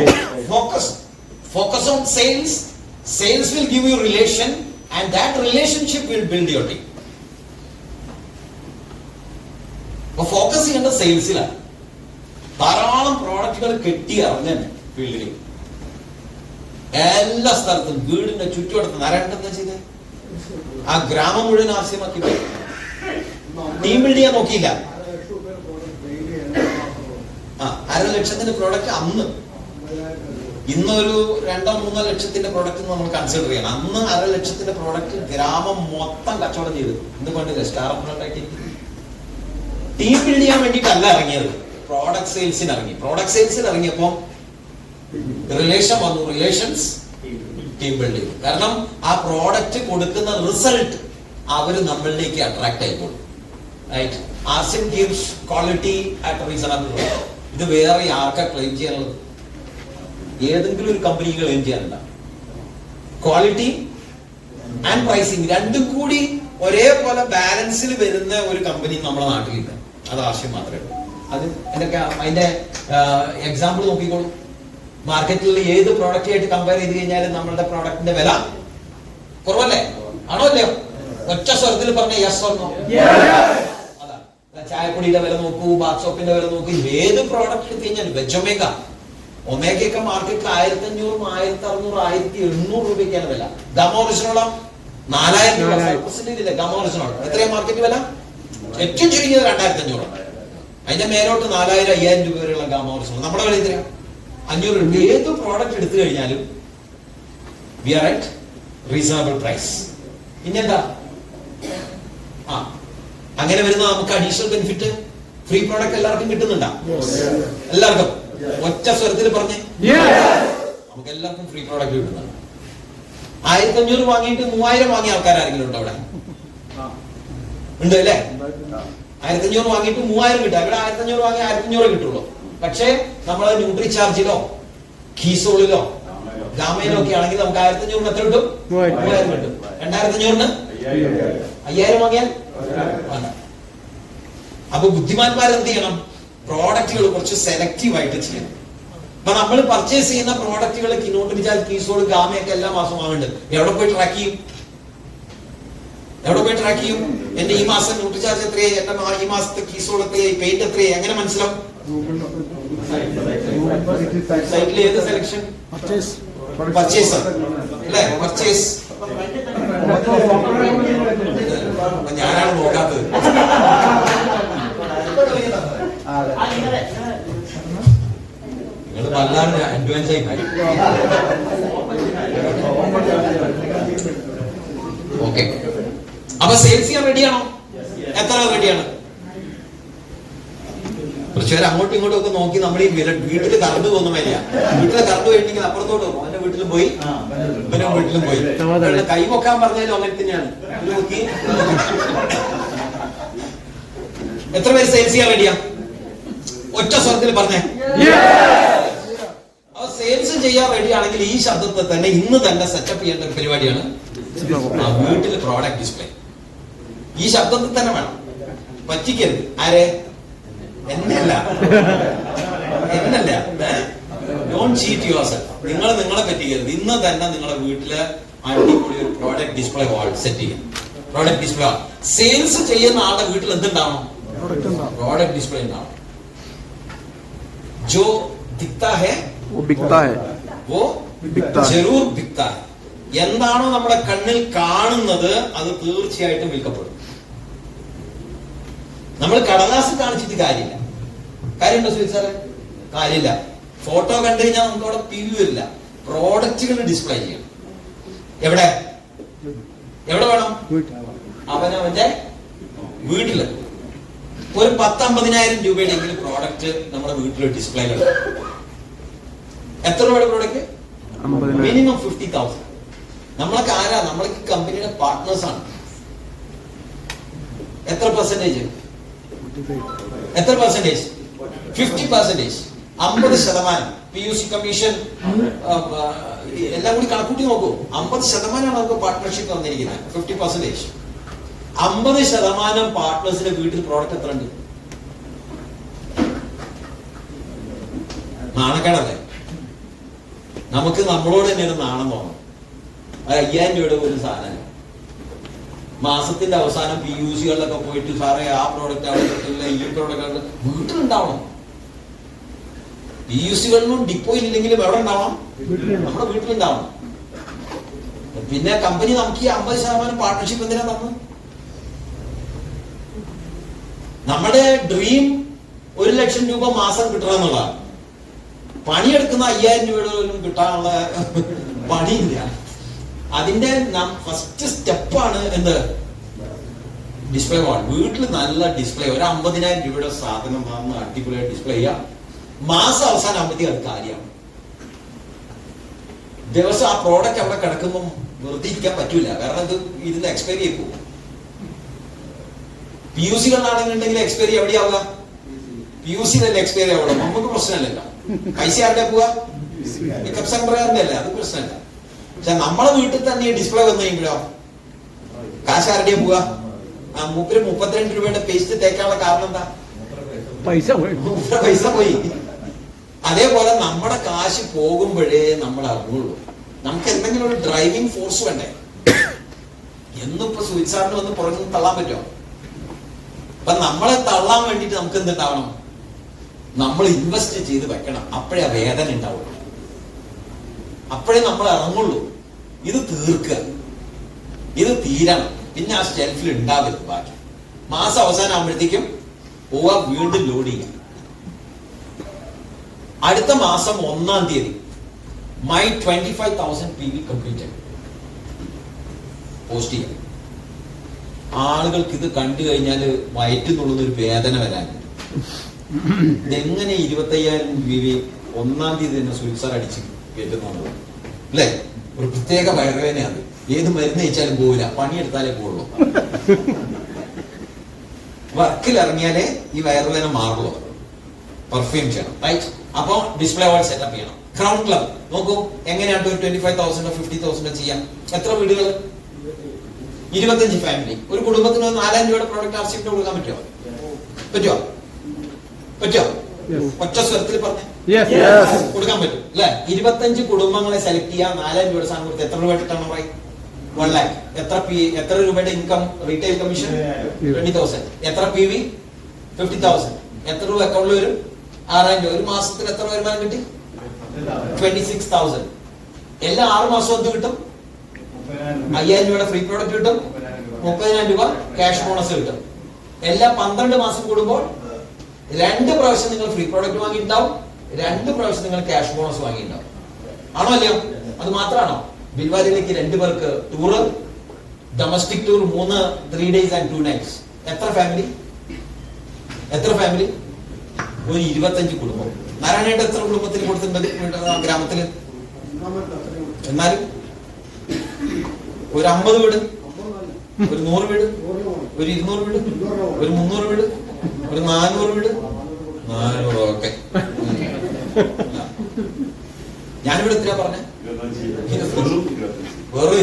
focus on sales. Sales will give you relation and that relationship will build your team. അപ്പൊ ഫോക്കസ് ചെയ്യേണ്ടത് സെയിൽസിലാണ്. ധാരാളം പ്രോഡക്റ്റുകൾ കെട്ടി ഇറങ്ങുന്നുണ്ട് ഫീൽഡിൽ, എല്ലാ സ്ഥലത്തും, വീടിന്റെ ചുറ്റുവട്ടത്ത്. നാരായണൻ ചെയ്ത് ആ ഗ്രാമം മുഴുവൻ ആവശ്യമാക്കി ടീം ബിൽഡ് ചെയ്യാൻ നോക്കിയില്ല. 500,000 പ്രോഡക്റ്റ് അന്ന്, ഇന്നൊരു 2-3 ലക്ഷത്തിന്റെ പ്രോഡക്റ്റ് നമ്മൾ കൺസിഡർ ചെയ്യണം. അന്ന് 500,000 പ്രോഡക്റ്റ് ഗ്രാമം മൊത്തം കച്ചവടം ചെയ്തു. എന്തുകൊണ്ടില്ല? സ്റ്റാർ ടീം ബിൽഡ് ചെയ്യാൻ വേണ്ടിയിട്ടല്ല ഇറങ്ങിയത്, പ്രോഡക്റ്റ് സെയിൽസിന് ഇറങ്ങി. പ്രോഡക്റ്റ് സെയിൽസിന് ഇറങ്ങിയപ്പോ റിലേഷൻ വന്നു, റിലേഷൻസ് ടീം ബിൽഡ് ചെയ്തു. കാരണം ആ പ്രോഡക്റ്റ് കൊടുക്കുന്ന റിസൾട്ട് അവര് നമ്മളിലേക്ക് അട്രാക്ട് ആയിക്കോളും. Right? RCM gives quality at reasonable rate. ഇത് വേറെ ആർക്കാ ക്ലെയിം ചെയ്യാനുള്ളത്? ഏതെങ്കിലും ഒരു കമ്പനി ക്ലെയിം ചെയ്യാനുണ്ട? ക്വാളിറ്റി ആൻഡ് പ്രൈസിങ് രണ്ടും കൂടി ഒരേപോലെ ബാലൻസിൽ വരുന്ന ഒരു കമ്പനി നമ്മുടെ നാട്ടിലില്ല. അത് ആശയം മാത്രമേ ഉള്ളൂ. അത് എന്തൊക്കെ അതിന്റെ എക്സാമ്പിൾ നോക്കിക്കോളൂ. മാർക്കറ്റിൽ ഏത് പ്രോഡക്റ്റ് ആയിട്ട് കമ്പയർ ചെയ്ത് കഴിഞ്ഞാലും നമ്മളുടെ പ്രോഡക്റ്റിന്റെ വില കുറവല്ലേ? ആണോ അല്ലയോ? ഒറ്റ സ്വരത്തിൽ പറഞ്ഞ യെസ് ഓർന്നോ? അതാ, ചായപ്പൊടിയുടെ വില നോക്കൂ, ബാത്ത് സോപ്പിന്റെ വില നോക്കൂ, ഏത് പ്രോഡക്റ്റ് എടുത്ത് കഴിഞ്ഞാൽ വെജൊമേഗ, ഒമേഗയൊക്കെ മാർക്കറ്റിൽ 1500, 1600, 1800 രൂപയ്ക്കാണ് വില. ഗമോറിജിനോളോ 4000 രൂപ. ഗമോറിജിനോൾ എത്രയാ മാർക്കറ്റ് വില? ഏറ്റവും ചുരുങ്ങിയത് 2500. അതിന്റെ മേലോട്ട് 4000, 5000 രൂപ വരെയുള്ള ഗമോറിജിനോൾ. നമ്മുടെ വില എത്രയാ? 500 രൂപ. ഏത് പ്രോഡക്റ്റ് എടുത്തു കഴിഞ്ഞാലും we are at reasonable price. പിന്നെന്താ? അങ്ങനെ വരുന്ന നമുക്ക് അഡീഷണൽ ബെനിഫിറ്റ്, ഫ്രീ പ്രോഡക്റ്റ് എല്ലാവർക്കും കിട്ടുന്നുണ്ടാ? എല്ലാവർക്കും ഒറ്റ സ്വരത്തിൽ പറഞ്ഞേ, നമുക്ക് എല്ലാവർക്കും ഫ്രീ പ്രോഡക്റ്റ് കിട്ടുന്നുണ്ട്. 1500 വാങ്ങിയിട്ട് 3000 വാങ്ങിയ ആൾക്കാരെങ്കിലും ഉണ്ടോ അവിടെ? ഉണ്ട് അല്ലേ? 1500 വാങ്ങിയിട്ട് 3000 കിട്ടുക. ഇവിടെ 1500 വാങ്ങി 1500 കിട്ടുള്ളൂ. പക്ഷേ നമ്മൾ ന്യൂട്രി ചാർജിലോ കീസോളിലോ ഗാമയിലോ ഒക്കെ ആണെങ്കിൽ നമുക്ക് 1500 എത്ര കിട്ടും? 3000 കിട്ടും. 2500 5000 വാങ്ങിയാൽ. അപ്പൊ ബുദ്ധിമാന്മാർ എന്ത് ചെയ്യണം? പ്രോഡക്റ്റുകൾ കുറച്ച് സെലക്റ്റീവ് ആയിട്ട് ചെയ്യണം. അപ്പൊ നമ്മൾ പർച്ചേസ് ചെയ്യുന്ന പ്രോഡക്റ്റുകൾ ന്യൂട്രി ചാർജ്, കീസോൾ, ഗാമയൊക്കെ എല്ലാ മാസവും വാങ്ങുന്നുണ്ട്. എവിടെ പോയി ട്രാക്ക് ചെയ്യും? എന്റെ ഈ മാസം ന്യൂട്രി ചാർജ് എത്രയായി, എന്റെ ഈ മാസത്തെ കീസോൾ എത്രയായി, പെയിന്റ് എത്രയായി, എങ്ങനെ മനസ്സിലാവും? സൈറ്റിൽ ഏത് സെലക്ഷൻ? പർച്ചേസ് അല്ലേ? പർച്ചേസ്. ഞാനാണ് നോക്കാത്തത്. നിങ്ങൾ വല്ലാണ്ട് അഡ്വാൻസ് ആയി പോയി. ഓക്കെ, അപ്പൊ സെയിൽസ് ചെയ്യാൻ റെഡിയാണോ? എത്ര റെഡിയാണ്? കുറച്ചുപേര് അങ്ങോട്ടും ഇങ്ങോട്ടും ഒക്കെ നോക്കി നമ്മൾ ഈ വീട്ടിൽ കറണ്ട് പോകുന്ന മാതിരിയാ. വീട്ടിലെ കറണ്ട് പോയിട്ടുണ്ടെങ്കിൽ അപ്പുറത്തോട്ട് പോകും, അവന്റെ വീട്ടിലും പോയി ഇവന്റെ വീട്ടിലും പോയി. കൈ പൊക്കാൻ പറഞ്ഞാലും അങ്ങനെ തന്നെയാണ്. നോക്കി എത്ര പേര് സെയിൽസ് ചെയ്യാൻ റെഡിയാ? ഒറ്റ സ്വരത്തിൽ പറഞ്ഞേ. അപ്പൊ സെയിൽസ് ചെയ്യാൻ റെഡി ആണെങ്കിൽ ഈ ശബ്ദത്തെ തന്നെ ഇന്ന് തന്നെ സെറ്റപ്പ് ചെയ്യേണ്ട ഒരു പരിപാടിയാണ് വീട്ടിൽ പ്രോഡക്റ്റ് ഡിസ്പ്ലേ. ഈ ശബ്ദത്തിൽ തന്നെ വേണം, പറ്റിക്കരുത്. ആരെ? എന്നല്ല. Don't cheat yourself. നിങ്ങൾ നിങ്ങളെ പറ്റിക്കരുത്. ഇന്ന് തന്നെ നിങ്ങളുടെ വീട്ടില് അടിപൊളി ഒരു പ്രോഡക്റ്റ് ഡിസ്പ്ലേ വാൾ സെറ്റ് ചെയ്യാം. പ്രോഡക്റ്റ് ഡിസ്പ്ലേ വാൾ. സെയിൽസ് ചെയ്യുന്ന ആളുടെ വീട്ടിൽ എന്തുണ്ടാവണം? പ്രോഡക്റ്റ് ഡിസ്പ്ലേ ഉണ്ടാവണം. जो दिखता है वो बिकता है, वो जरूर बिकता है. എന്താണോ നമ്മുടെ കണ്ണിൽ കാണുന്നത് അത് തീർച്ചയായിട്ടും വിൽക്കപ്പെടും. നമ്മൾ കടലാസ് കാണിച്ചിട്ട് കാര്യമില്ല. കാര്യമുണ്ടോ സുഹൃത്ത്? കാര്യമില്ല. ഫോട്ടോ കണ്ടു കഴിഞ്ഞാൽ നമുക്ക് അവിടെ പി വി വരില്ല. പ്രോഡക്റ്റുകൾ ഡിസ്പ്ലേ ചെയ്യണം. എവിടെ എവിടെ വേണം? അവനവന്റെ വീട്ടില്. ഒരു 10-50,000 രൂപയുടെയെങ്കിലും പ്രോഡക്റ്റ് നമ്മുടെ വീട്ടിൽ ഡിസ്പ്ലേയിലുണ്ട്. എത്ര രൂപയുടെ പ്രോഡക്റ്റ്? മിനിമം 50,000. നമ്മളൊക്കെ ആരാ? നമ്മളൊക്കെ കമ്പനിയുടെ പാർട്ട്നേഴ്സ് ആണ്. എത്ര പെർസെന്റേജ്? എത്ര പെർസെന്റേജ്? 50%. 50%. PUC കമ്മീഷൻ എല്ലാം കൂടി കണക്കൂട്ടി നോക്കൂ. 50% നമുക്ക് പാർട്ട്ണർഷിപ്പ് തന്നിരിക്കുന്നത്. 50%. 50% പാർട്ട്നേഴ്സിന്റെ വീട്ടിൽ പ്രോഡക്റ്റ് എത്ര ഉണ്ട്? നാണക്കേടല്ലേ? നമുക്ക് നമ്മളോട് തന്നെ ഒരു നാണം തോന്നും. 5,000 രൂപയുടെ ഒരു സാധനം മാസത്തിന്റെ അവസാനം PUCകളിലൊക്കെ പോയിട്ട് സാറേ ആ പ്രോഡക്റ്റ് അവിടെ കിട്ടില്ല, ഈ പ്രോഡക്റ്റ് വീട്ടിലുണ്ടാവണം. PUCകളിലും ഡിപ്പോയിലില്ലെങ്കിലും എവിടെ ഉണ്ടാവണം? നമ്മുടെ വീട്ടിലുണ്ടാവണം. പിന്നെ കമ്പനി നമുക്ക് ഈ 50% പാർട്ട്ണർഷിപ്പ് എന്തിനാ തന്നു? നമ്മുടെ ഡ്രീം 1,00,000 രൂപ മാസം കിട്ടണം എന്നുള്ളതാണ്. പണിയെടുക്കുന്ന 5,000 രൂപയുടെ പോലും കിട്ടാനുള്ള പണിയില്ല. അതിന്റെ ഫസ്റ്റ് സ്റ്റെപ്പാണ് എന്ത്? ഡിസ്പ്ലേ വാൾ. വീട്ടിൽ നല്ല ഡിസ്പ്ലേ, ഒരു 50,000 രൂപയുടെ സാധനം വാങ്ങുന്ന അടിപൊളിയായി ഡിസ്പ്ലേ ചെയ്യാം. മാസം അവസാനം ആകുമ്പോഴത്തേക്ക് അത് കാര്യമാണ്. ദിവസം ആ പ്രോഡക്റ്റ് അവിടെ കിടക്കുമ്പോൾ വെറുതെ ഇരിക്കാൻ പറ്റൂല. കാരണം ഇത് ഇതിന്റെ എക്സ്പയറി ആയി പോകും. PUCകളിലാണെന്നുണ്ടെങ്കിൽ എക്സ്പയറി എവിടെയാവുക? PUCയിലല്ലേ എക്സ്പയറി ആവുള്ളൂ. നമുക്ക് പ്രശ്നമല്ലല്ലോ. പൈസ ആരുടെ പോവാ? പിക്കപ്പ് സെന്ററുകാരന്റെ അല്ലേ, അത് പ്രശ്നമല്ല. പക്ഷെ നമ്മളെ വീട്ടിൽ തന്നെ ഡിസ്പ്ലേ വന്നു കഴിയുമ്പോഴോ കാശ് ആരുടെയാ പോവാ? മൂപ്പര് 32 രൂപയുടെ പേസ്റ്റ് തേക്കാനുള്ള കാരണം എന്താ? പൈസ പോയി. അതേപോലെ നമ്മുടെ കാശ് പോകുമ്പോഴേ നമ്മൾ അറിഞ്ഞുള്ളൂ. നമുക്ക് എന്തെങ്കിലും ഒരു ഡ്രൈവിംഗ് ഫോഴ്സ് വേണ്ടേ? എന്നിപ്പോ സുവിച്ചാറിന് വന്ന് പുറത്ത് തള്ളാൻ പറ്റുമോ? അപ്പൊ നമ്മളെ തള്ളാൻ വേണ്ടിട്ട് നമുക്ക് എന്തുണ്ടാവണം? നമ്മൾ ഇൻവെസ്റ്റ് ചെയ്ത് വെക്കണം. അപ്പോഴേ ആ വേദന ഉണ്ടാവുള്ളൂ. അപ്പോഴേ നമ്മൾ ഇറങ്ങുള്ളൂ. ഇത് തീർക്കുക, ഇത് തീരണം. പിന്നെ ആ ഷെൽഫിൽ ഉണ്ടാവരുത്. ബാക്കി മാസം അവസാനം ആകുമ്പോഴത്തേക്കും പോവാ വീണ്ടും ലോഡ് ചെയ്യാം. അടുത്ത മാസം 1-ാം തീയതി my 25,000 PV കംപ്ലീറ്റ് പോസ്റ്റ് ചെയ്യാം. ആളുകൾക്ക് ഇത് കണ്ടു കഴിഞ്ഞാല് വയറ്റിന്നുള്ളത് ഒരു വേദന വരാനുണ്ട്. ഇതെങ്ങനെ 25,000 PV 1-ാം തീയതി തന്നെ സുൽസാർ അടിച്ച് കയറ്റുന്നുണ്ട് അല്ലേ? ഒരു പ്രത്യേക വയറുവേദനയാണ്. ഏത് മരുന്ന് കഴിച്ചാലും പോവില്ല, പണിയെടുത്താലേ പോവുള്ളൂ. വർക്കിൽ ഇറങ്ങിയാലേ ഈ വയറുവേദന മാറുള്ളൂ. പെർഫ്യൂം ചെയ്യണം, റൈറ്റ്? അപ്പൊ ഡിസ്പ്ലേ വാൾ സെറ്റപ്പ് ചെയ്യണം. ക്രൗൺ ക്ലബ് നോക്കൂ, എങ്ങനെയാണ് ഒരു 25,000 50,000 ചെയ്യാം? എത്ര വീടുകൾ? 25 ഫാമിലി. ഒരു കുടുംബത്തിന് 4,000 രൂപയുടെ പ്രോഡക്റ്റ് ആർസിപ്പിന് കൊടുക്കാൻ പറ്റുമോ? പറ്റുമോ? പറ്റുമോ? ഒറ്റ സ്വരത്തിൽ പറഞ്ഞേ. കൊടുക്കാൻ പറ്റും അല്ലെ? 25 കുടുംബങ്ങളെ സെലക്ട് ചെയ്യാം. 4,000 രൂപയുടെ സാധനം കൊടുത്ത് എത്ര രൂപ ടേൺ ഓവർ? 1 lakh. എത്ര രൂപയുടെ ഇൻകം? Retail commission 20,000. എത്ര PV? 50,000. എത്ര രൂപ അക്കൗണ്ടിൽ വരും? 6,000 രൂപ. ഒരു മാസത്തിൽ എത്ര വരുമാനം കിട്ടി? 26,000. എല്ലാ 6 മാസവും എന്ത് കിട്ടും? 5,000 രൂപയുടെ ഫ്രീ പ്രോഡക്റ്റ് കിട്ടും. 30,000 രൂപ ക്യാഷ് ബോണസ് കിട്ടും. എല്ലാ 12 മാസം കൂടുമ്പോൾ 2 പ്രാവശ്യം നിങ്ങൾ ഫ്രീ പ്രോഡക്റ്റ് വാങ്ങിയിട്ടുണ്ടാവും. 2 പ്രാവശ്യം നിങ്ങൾ ക്യാഷ് ബോണസ് വാങ്ങിയിട്ടുണ്ടാവും. ആണോ അല്ലയോ? അത് മാത്രമാണോ? ബിൽവാരിയിലേക്ക് 2 പേർക്ക് tour, domestic tour 3 days and 2 nights. എത്ര ഫാമിലി? ഒരു 25 കുടുംബം. നാരായണേട്ട എത്ര കുടുംബത്തിന് കൊടുത്തിട്ടുണ്ട് ഗ്രാമത്തില്? എന്നാലും ഒരു 50 വീട്, ഒരു 100 വീട്, ഒരു 200 വീട്, ഒരു 300 വീട്, ഒരു 400 വീട്. 400 ഓക്കെ. ഞാനിവിടെ എത്രയാ പറഞ്ഞ? വെറുതെ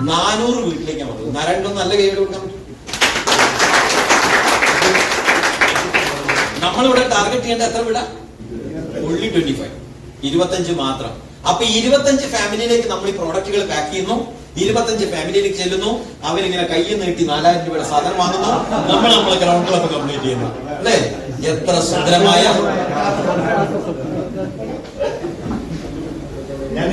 400 വീട്ടിലേക്കാണ് വന്നത്. നാരായണ നല്ല കൈയ്യോട് കൊടുക്കാൻ പറ്റും. നമ്മളിവിടെ ടാർഗറ്റ് ചെയ്യേണ്ട എത്ര വീടാ? only 25. 25 മാത്രം. അപ്പൊ 25 ഫാമിലിയിലേക്ക് നമ്മൾ ഈ പ്രോഡക്റ്റുകൾ പാക്ക് ചെയ്യുന്നു. 25 ഫാമിലിയിലേക്ക് ചെല്ലുന്നു. അവരിങ്ങനെ കയ്യിൽ നീട്ടി 4000 രൂപയുടെ സാധനം വാങ്ങുന്നു. നമ്മളെ ഗ്രൗണ്ടുകളൊക്കെ കംപ്ലീറ്റ് ചെയ്യുന്നു. അല്ലേ? എത്ര സുന്ദരമായ. ഞാൻ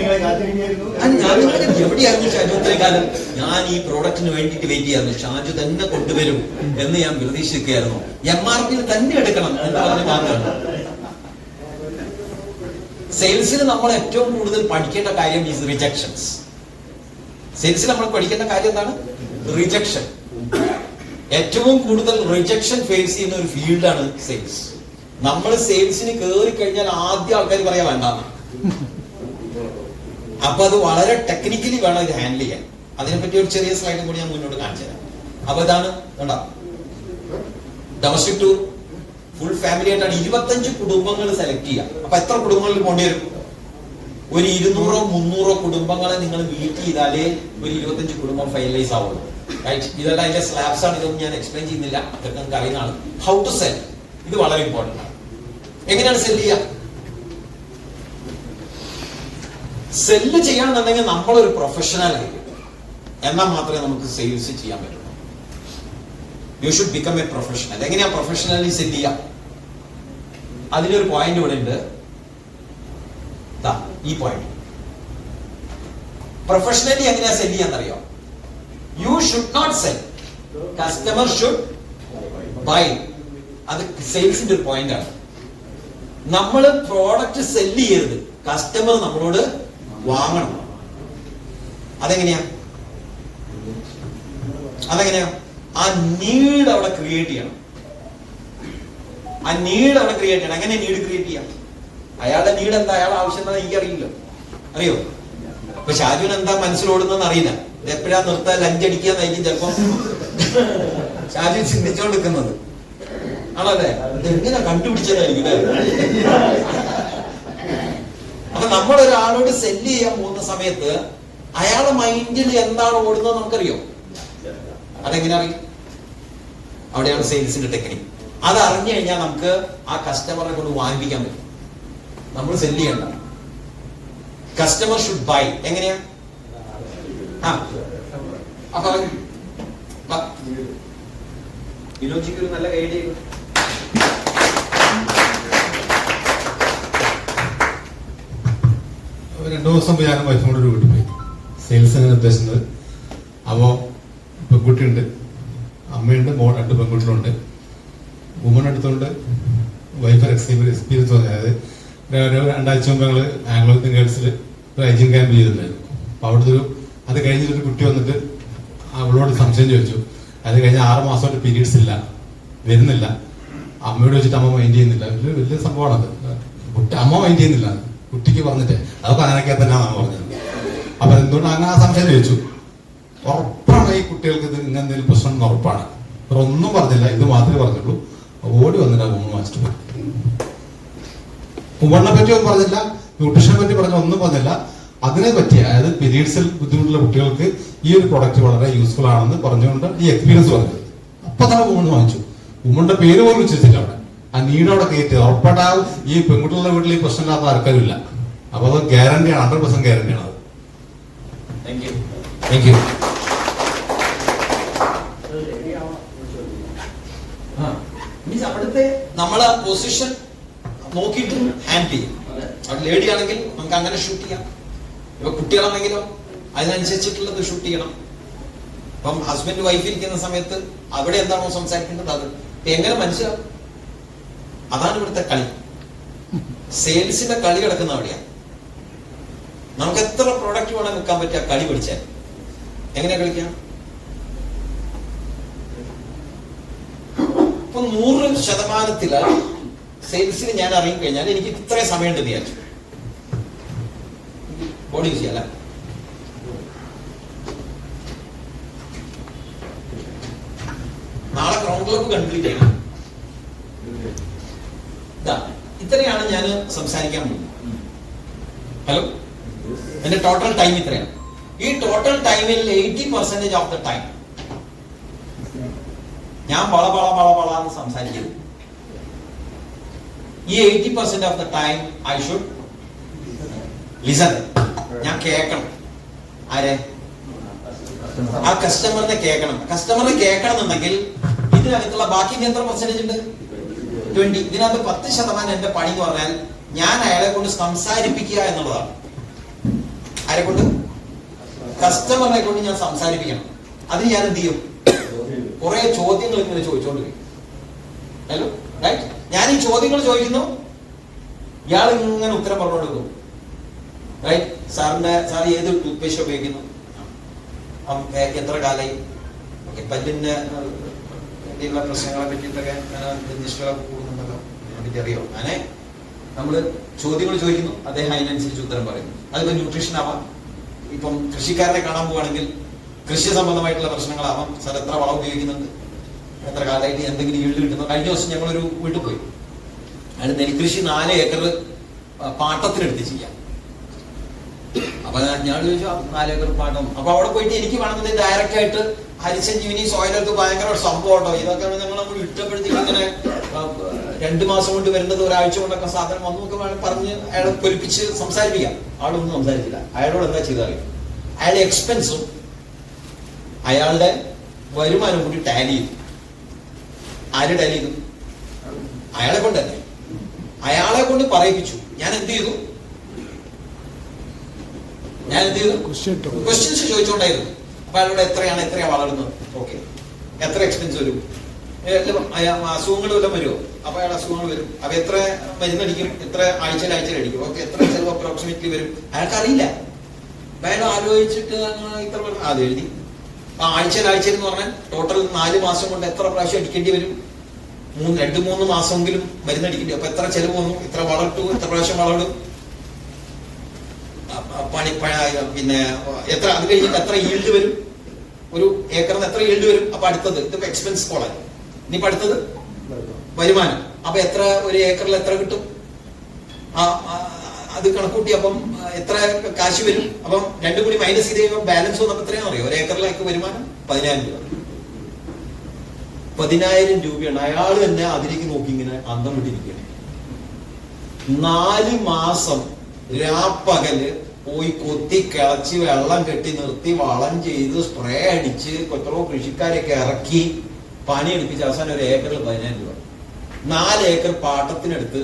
എവിടെയായിരുന്നു ഷാജു ഇത്രയും കാലം? ഞാൻ ഈ പ്രോഡക്റ്റിന് വേണ്ടിയിട്ട് വെയിറ്റ് ചെയ്യായിരുന്നു. ഷാജു തന്നെ കൊണ്ടുവരും എന്ന് ഞാൻ പ്രതീക്ഷിക്കുകയായിരുന്നു. MRP തന്നെ എടുക്കണം എന്ന് പറഞ്ഞ മാത്രമാണ്. സെയിൽസിൽ നമ്മൾ ഏറ്റവും കൂടുതൽ പഠിക്കേണ്ട കാര്യം ഈസ് റിജക്ഷൻസ്. സെയിൽസിൽ നമ്മൾ പഠിക്കേണ്ട കാര്യം എന്താണ്? റിജക്ഷൻ. ഏറ്റവും കൂടുതൽ റിജക്ഷൻ ഫേസ് ചെയ്യുന്ന ഒരു ഫീൽഡാണ് സെയിൽസ്. നമ്മൾ സെയിൽസിന് കയറി കഴിഞ്ഞാൽ ആദ്യം ആൾക്കാർ പറയാൻ വേണ്ടാന്ന്. അപ്പൊ അത് വളരെ ടെക്നിക്കലി വേണം ഇത് ഹാൻഡിൽ ചെയ്യാൻ. അതിനെപ്പറ്റി ഒരു ചെറിയ സ്ലൈഡും കൂടി ഞാൻ മുന്നോട്ട് കാണിച്ചു തരാം. അപ്പൊ ഇതാണ് കണ്ടോ, ഡൊമസ്റ്റിക് ടൂർ ഫുൾ ഫാമിലി ആയിട്ടാണ് 25 കുടുംബങ്ങൾ സെലക്ട് ചെയ്യുക. അപ്പൊ എത്ര കുടുംബങ്ങളിൽ പോണ്ടി വരും? ഒരു 200-300 കുടുംബങ്ങളെ നിങ്ങൾ മീറ്റ് ചെയ്താലേ ഒരു 25 കുടുംബം ഫൈനലൈസ് ആവുള്ളൂ. റൈറ്റ്? ഇതെല്ലാം അതിന്റെ സ്ലാബ്സ് ആണ്. ഇതൊന്നും ഞാൻ എക്സ്പ്ലെയിൻ ചെയ്യുന്നില്ല, ഇതൊക്കെ നിങ്ങൾക്ക് അറിയുന്നതാണ്. ഹൗ ടു സെൽ, ഇത് വളരെ ഇമ്പോർട്ടന്റ് ആണ്. എങ്ങനെയാണ് സെല് ചെയ്യുക? സെല്ല് ചെയ്യണമെന്നുണ്ടെങ്കിൽ നമ്മളൊരു പ്രൊഫഷണൽ ആയി എന്നാൽ മാത്രമേ നമുക്ക് സെയിൽസ് ചെയ്യാൻ പറ്റുള്ളൂ. You should become a professional. എങ്ങനെയാ പ്രൊഫഷണലി സെല് ചെയ്യാം? അതിലൊരു പോയിന്റ് ഇവിടെ ഉണ്ട്. ഈ പോയിന്റ് പ്രൊഫഷണലി എങ്ങനെയാ സെല് ചെയ്യാന്നറിയോ? You should not sell, customer should buy. അത് സെയിൽസിന്റെ ഒരു പോയിന്റ് ആണ്. നമ്മൾ പ്രോഡക്റ്റ് സെല്ല് ചെയ്യരുത്, കസ്റ്റമർ നമ്മളോട് വാങ്ങണം. അതെങ്ങനെയാ? ആ നീഡ് അവിടെ ക്രിയേറ്റ് ചെയ്യണം. എങ്ങനെ നീഡ് ക്രിയേറ്റ് ചെയ്യാം? അയാളുടെ നീഡ് എന്താ, അയാളുടെ ആവശ്യം എന്താ എനിക്കറിയില്ല. അറിയോ? ഇപ്പൊ ഷാജുവിന് എന്താ മനസ്സിലോടുന്നതെന്ന് അറിയില്ല. ഇത് എപ്പോഴാ നിർത്താൻ ലഞ്ചടിക്കാന്നായിരിക്കും ചിലപ്പോ ഷാജു ചിന്തിച്ചോണ്ടിരിക്കുന്നത്. ആണല്ലേ? ഇതെങ്ങനെ കണ്ടുപിടിച്ചതായിരിക്കും. അപ്പൊ നമ്മൾ ഒരാളോട് സെല്ല് ചെയ്യാൻ പോകുന്ന സമയത്ത് അയാളുടെ മൈൻഡിൽ എന്താണ് ഓടുന്നത് നമുക്കറിയോ? അതെങ്ങനെ അറിയും? അവിടെയാണ് സെയിൽസിന്റെ ടെക്നിക്ക്. അത് അറിഞ്ഞു കഴിഞ്ഞാൽ നമുക്ക് ആ കസ്റ്റമറെ കൊണ്ട് വാങ്ങിപ്പിക്കാൻ പറ്റും. നമ്മൾ സെല്ല് ചെയ്യണ്ട, കസ്റ്റമർ ഷുഡ് ബൈ. എങ്ങനെയാ? അപ്പൊ വിനോജിക്ക് ഒരു നല്ല ഐഡിയ. 2 ദിവസം ഞാനും വൈഫും കൂടെ ഒരു വീട്ടിൽ പോയി. സെയിൽസിന് ഉദ്ദേശിച്ചത്. അപ്പോൾ പെൺകുട്ടിയുണ്ട്, അമ്മയുണ്ട്, 2 പെൺകുട്ടികളുണ്ട്. വുമൺ എടുത്തുകൊണ്ട് വൈഫ് എക്സ്പീരിയൻസ് പറഞ്ഞു. അതായത് 2 ആഴ്ച മുമ്പ് ഞങ്ങൾ ആംഗ്ലോ ഇന്ത്യൻ ഗേൾസിൽ ഒരു ഹൈജീൻ ക്യാമ്പ് ചെയ്തിട്ടുണ്ടായിരുന്നു. അപ്പോൾ അവിടുത്തെ അത് കഴിഞ്ഞിട്ടൊരു കുട്ടി വന്നിട്ട് അവളോട് സംശയം ചോദിച്ചു. അത് കഴിഞ്ഞ് 6 മാസമായിട്ട് പീരീഡ്സ് ഇല്ല, വരുന്നില്ല. അമ്മയോട് വെച്ചിട്ട് അമ്മ മൈൻഡ് ചെയ്യുന്നില്ല. വലിയ സംഭവമാണത്. അമ്മ മൈൻഡ് ചെയ്യുന്നില്ല, കുട്ടിക്ക് പറഞ്ഞിട്ട് അതൊക്കെ അങ്ങനെയൊക്കെ തന്നെയാണെന്ന് പറഞ്ഞത്. അപ്പൊ എന്തുകൊണ്ട് അങ്ങനെ ആ സംശയം ചോദിച്ചു. ഉറപ്പാണ് ഈ കുട്ടികൾക്ക് ഇത് ഇങ്ങനെ എന്തെങ്കിലും പ്രശ്നം ഉറപ്പാണ്. ഒന്നും പറഞ്ഞില്ല, ഇത് മാത്രമേ പറഞ്ഞുള്ളൂ. ഓടി വന്നിട്ട് ഉമ്മ വാങ്ങിച്ചിട്ട് പോയി. ഉമ്മണ്ണെ പറ്റി ഒന്നും പറഞ്ഞില്ല, ന്യൂട്രീഷനെ പറ്റി പറഞ്ഞ ഒന്നും പറഞ്ഞില്ല. അതിനെ പറ്റി, അതായത് പീരീഡ്സിൽ ബുദ്ധിമുട്ടുള്ള കുട്ടികൾക്ക് ഈ ഒരു പ്രൊഡക്റ്റ് വളരെ യൂസ്ഫുൾ ആണെന്ന് പറഞ്ഞുകൊണ്ട് ഈ എക്സ്പീരിയൻസ് പറഞ്ഞത്. അപ്പൊ തന്നെ ഉമ്മ വാങ്ങിച്ചു. ഉമ്മന്റെ പേര് പോലും വെച്ചിട്ടില്ല അവിടെ. ആ നീട് അവിടെ കയറ്റി ഉറപ്പായിട്ട് ഈ പെൺകുട്ടികളുടെ വീട്ടിൽ ഈ പ്രശ്നമില്ലാത്ത ആർക്കാരും ഇല്ല. അപ്പൊ അത് ഗ്യാരണ്ടിയാണ്, 100% ഗ്യാരണ്ടിയാണ് അത്. Thank you. അവിടുത്തെ നമ്മളെ പൊസിഷൻ നോക്കിയിട്ട് ഹാൻഡിൽ ചെയ്യും. അവിടെ ലേഡി ആണെങ്കിൽ നമുക്ക് അങ്ങനെ ഷൂട്ട് ചെയ്യാം. ഇപ്പൊ കുട്ടികളാണെങ്കിലോ അതിനനുസരിച്ചിട്ടുള്ളത് ഷൂട്ട് ചെയ്യണം. അപ്പം ഹസ്ബൻഡ് വൈഫ് ഇരിക്കുന്ന സമയത്ത് അവിടെ എന്താണോ സംസാരിക്കേണ്ടത് അത് എങ്ങനെ മനസ്സിലാവും? അതാണ് ഇവിടുത്തെ കളി. സെയിൽസിന്റെ കളി കിടക്കുന്ന അവിടെയാണ്. നമുക്ക് എത്ര പ്രോഡക്റ്റ് വേണം വിൽക്കാൻ പറ്റിയ കളി പഠിച്ചാൽ എങ്ങനെയാ കളിക്കാം? ഇപ്പൊ 100% സെയിൽസിൽ ഞാൻ ഇറങ്ങി കഴിഞ്ഞാൽ എനിക്ക് ഇത്രയും സമയം ഉണ്ടെന്ന് വിചാരിച്ചു. ബോഡി യൂസ് ചെയ്യാം. നാളെ ക്രൗണ്ട് ക്ലബ് കംപ്ലീറ്റ് ചെയ്യണം. ഇത്രയാണ് ഞാൻ സംസാരിക്കാൻ പോകുന്നത്. ഹലോ, എന്റെ ടോട്ടൽ ടൈം ഇത്രയാണ്. ഈ ടോട്ടൽ ടൈമിൽ 80% ഓഫ് ദ ടൈം ഞാൻ വളന്ന് സംസാരിക്കുന്നു. ഈ 80% of the time I should listen. ഞാൻ കേൾക്കണം. ആരെ? ആ കസ്റ്റമറിനെ കേൾക്കണം. കസ്റ്റമറിനെ കേൾക്കണം എന്നുണ്ടെങ്കിൽ ഇതിനകത്തുള്ള ബാക്കി എത്ര പെർസെന്റേജ് ഉണ്ട്? 20. ഇതിനകത്ത് 10% എന്റെ പണി എന്ന് പറഞ്ഞാൽ ഞാൻ അയാളെ കൊണ്ട് സംസാരിപ്പിക്കുക എന്നുള്ളതാണ്. ആരെ കൊണ്ട്? കസ്റ്റമറിനെ കൊണ്ട് ഞാൻ സംസാരിപ്പിക്കണം. അതിന് ഞാൻ എന്ത് ചെയ്യും? കുറെ ചോദ്യങ്ങൾ ഇങ്ങനെ ചോദിച്ചോണ്ടിരിക്കും. Hello, right? ഞാൻ ഈ ചോദ്യങ്ങൾ ചോദിക്കുന്നു, ഇയാൾ ഇങ്ങനെ ഉത്തരം പറഞ്ഞുകൊടുക്കും. റൈറ്റ്? സാർ ഏത് ടൂത്ത് പേസ്റ്റ് ഉപയോഗിക്കുന്നു? എത്ര കാലായി? പല്ലിന്റെ വേണ്ടിയുള്ള പ്രശ്നങ്ങളെ പറ്റിയിട്ടൊക്കെ ഡെന്റിസ്റ്റുകളൊക്കെ കൂടുന്നുണ്ടല്ലോ, അതിനെ അറിയോ? അങ്ങനെ നമ്മള് ചോദ്യങ്ങൾ ചോദിക്കുന്നു, അദ്ദേഹം അതിനനുസരിച്ച് ഉത്തരം പറയുന്നു. അതിപ്പോ ന്യൂട്രീഷൻ ആവാം, ഇപ്പം കൃഷിക്കാരനെ കാണാൻ പോവുകയാണെങ്കിൽ കൃഷി സംബന്ധമായിട്ടുള്ള പ്രശ്നങ്ങളാവാം. സാർ എത്ര വളം ഉപയോഗിക്കുന്നുണ്ട്, എത്ര കാലമായിട്ട് എന്തെങ്കിലും ഈൽഡ് കിട്ടുന്നു? കഴിഞ്ഞ ദിവസം ഞങ്ങളൊരു വീട്ടിൽ പോയി, അയാൾ നെൽകൃഷി 4 ഏക്കർ പാട്ടത്തിനെടുത്ത് ചെയ്യാം. അപ്പൊ ഞാൻ ചോദിച്ചു 4 ഏക്കർ പാട്ടം. അപ്പൊ അവിടെ പോയിട്ട് എനിക്ക് വേണമെന്നുണ്ടെങ്കിൽ ഡയറക്റ്റ് ആയിട്ട് ഹരിസഞ്ജീവിനി സോയിലത്ത് ഭയങ്കര സംഭവം കേട്ടോ, ഇതൊക്കെ ഞങ്ങൾ നമ്മൾ ഇഷ്ടപ്പെടുത്തിട്ട് ഇങ്ങനെ 2 മാസം കൊണ്ട് വരുന്നത് ഒരാഴ്ച കൊണ്ടൊക്കെ സാധനം വന്നു ഒക്കെ വേണം പറഞ്ഞ് അയാളെ പൊലിപ്പിച്ച് സംസാരിപ്പിക്കാം. ആളൊന്നും സംസാരിച്ചില്ല. അയാളോട് എന്താ ചെയ്തറിയും? അയാളുടെ എക്സ്പെൻസും അയാളുടെ വരുമാനം കൂടി ടാലി ചെയ്തു. ആര് ടാലി ചെയ്തു? അയാളെ കൊണ്ട് തന്നെ. അയാളെ കൊണ്ട് പറയിപ്പിച്ചു. ഞാൻ എന്ത് ചെയ്തു? ക്വസ്റ്റ്യൻസ് ചോദിച്ചോണ്ടായിരുന്നു. അപ്പൊ അയാളോട് എത്രയാ വളരുന്നത്? ഓക്കെ, എത്ര എക്സ്പെൻസ് വരും? അസുഖങ്ങൾ വല്ലതും വരുമോ? അപ്പൊ അയാൾ അസുഖങ്ങൾ വരും. അപ്പൊ എത്ര മരുന്നടിക്കും? എത്ര ആഴ്ചയിൽ അടിക്കും? ഓക്കെ, എത്ര ചെലവ് അപ്രോക്സിമേറ്റ്ലി വരും? അയാൾക്കറിയില്ല. അയാൾ ആലോചിച്ചിട്ട് ഇത്ര അത് എഴുതി. ആഴ്ചയിൽ എന്ന് പറഞ്ഞാൽ ടോട്ടൽ 4 മാസം കൊണ്ട് എത്ര പ്രാവശ്യം അടിക്കേണ്ടി വരും? 2-3 മാസമെങ്കിലും മരുന്നടിക്കേണ്ടി. അപ്പൊ എത്ര ചെലവ് വന്നു? ഇത്ര വളർത്തു, എത്ര പ്രാവശ്യം വളരും? പിന്നെ എത്ര, അത് കഴിഞ്ഞിട്ട് എത്ര ഈൽഡ് വരും? ഒരു ഏക്കറിന് എത്ര ഈൽഡ് വരും? അപ്പൊ അടുത്തത് ഇതൊക്കെ എക്സ്പെൻസ് കോളായി. ഇനിയിപ്പോ അടുത്തത് വരുമാനം. അപ്പൊ എത്ര, ഒരു ഏക്കറിൽ എത്ര കിട്ടും? അത് കണക്കൂട്ടി അപ്പം എത്ര കാശ് വരും? അപ്പം 2 കൂടി മൈനസ് ചെയ്ത് കഴിയുമ്പോൾ ബാലൻസ് വന്നപ്പോ എത്രയാണെന്ന് അറിയോ? ഒരു ഏക്കറിലേക്ക് വരുമാനം 10,000 രൂപ. 10,000 രൂപയാണ്. അയാൾ തന്നെ അതിലേക്ക് നോക്കി ഇങ്ങനെ അന്തം വിട്ടിരിക്കുകയാണ്. 4 മാസം രാപ്പകല് പോയി കൊത്തി കിളച്ച് വെള്ളം കെട്ടി നിർത്തി വളം ചെയ്ത് സ്പ്രേ അടിച്ച് എത്രയോ കൃഷിക്കാരെയൊക്കെ ഇറക്കി പണിയെടുപ്പിച്ച് അവസാനം ഒരു ഏക്കറിൽ 10,000 രൂപ. 4 ഏക്കർ പാട്ടത്തിനെടുത്ത്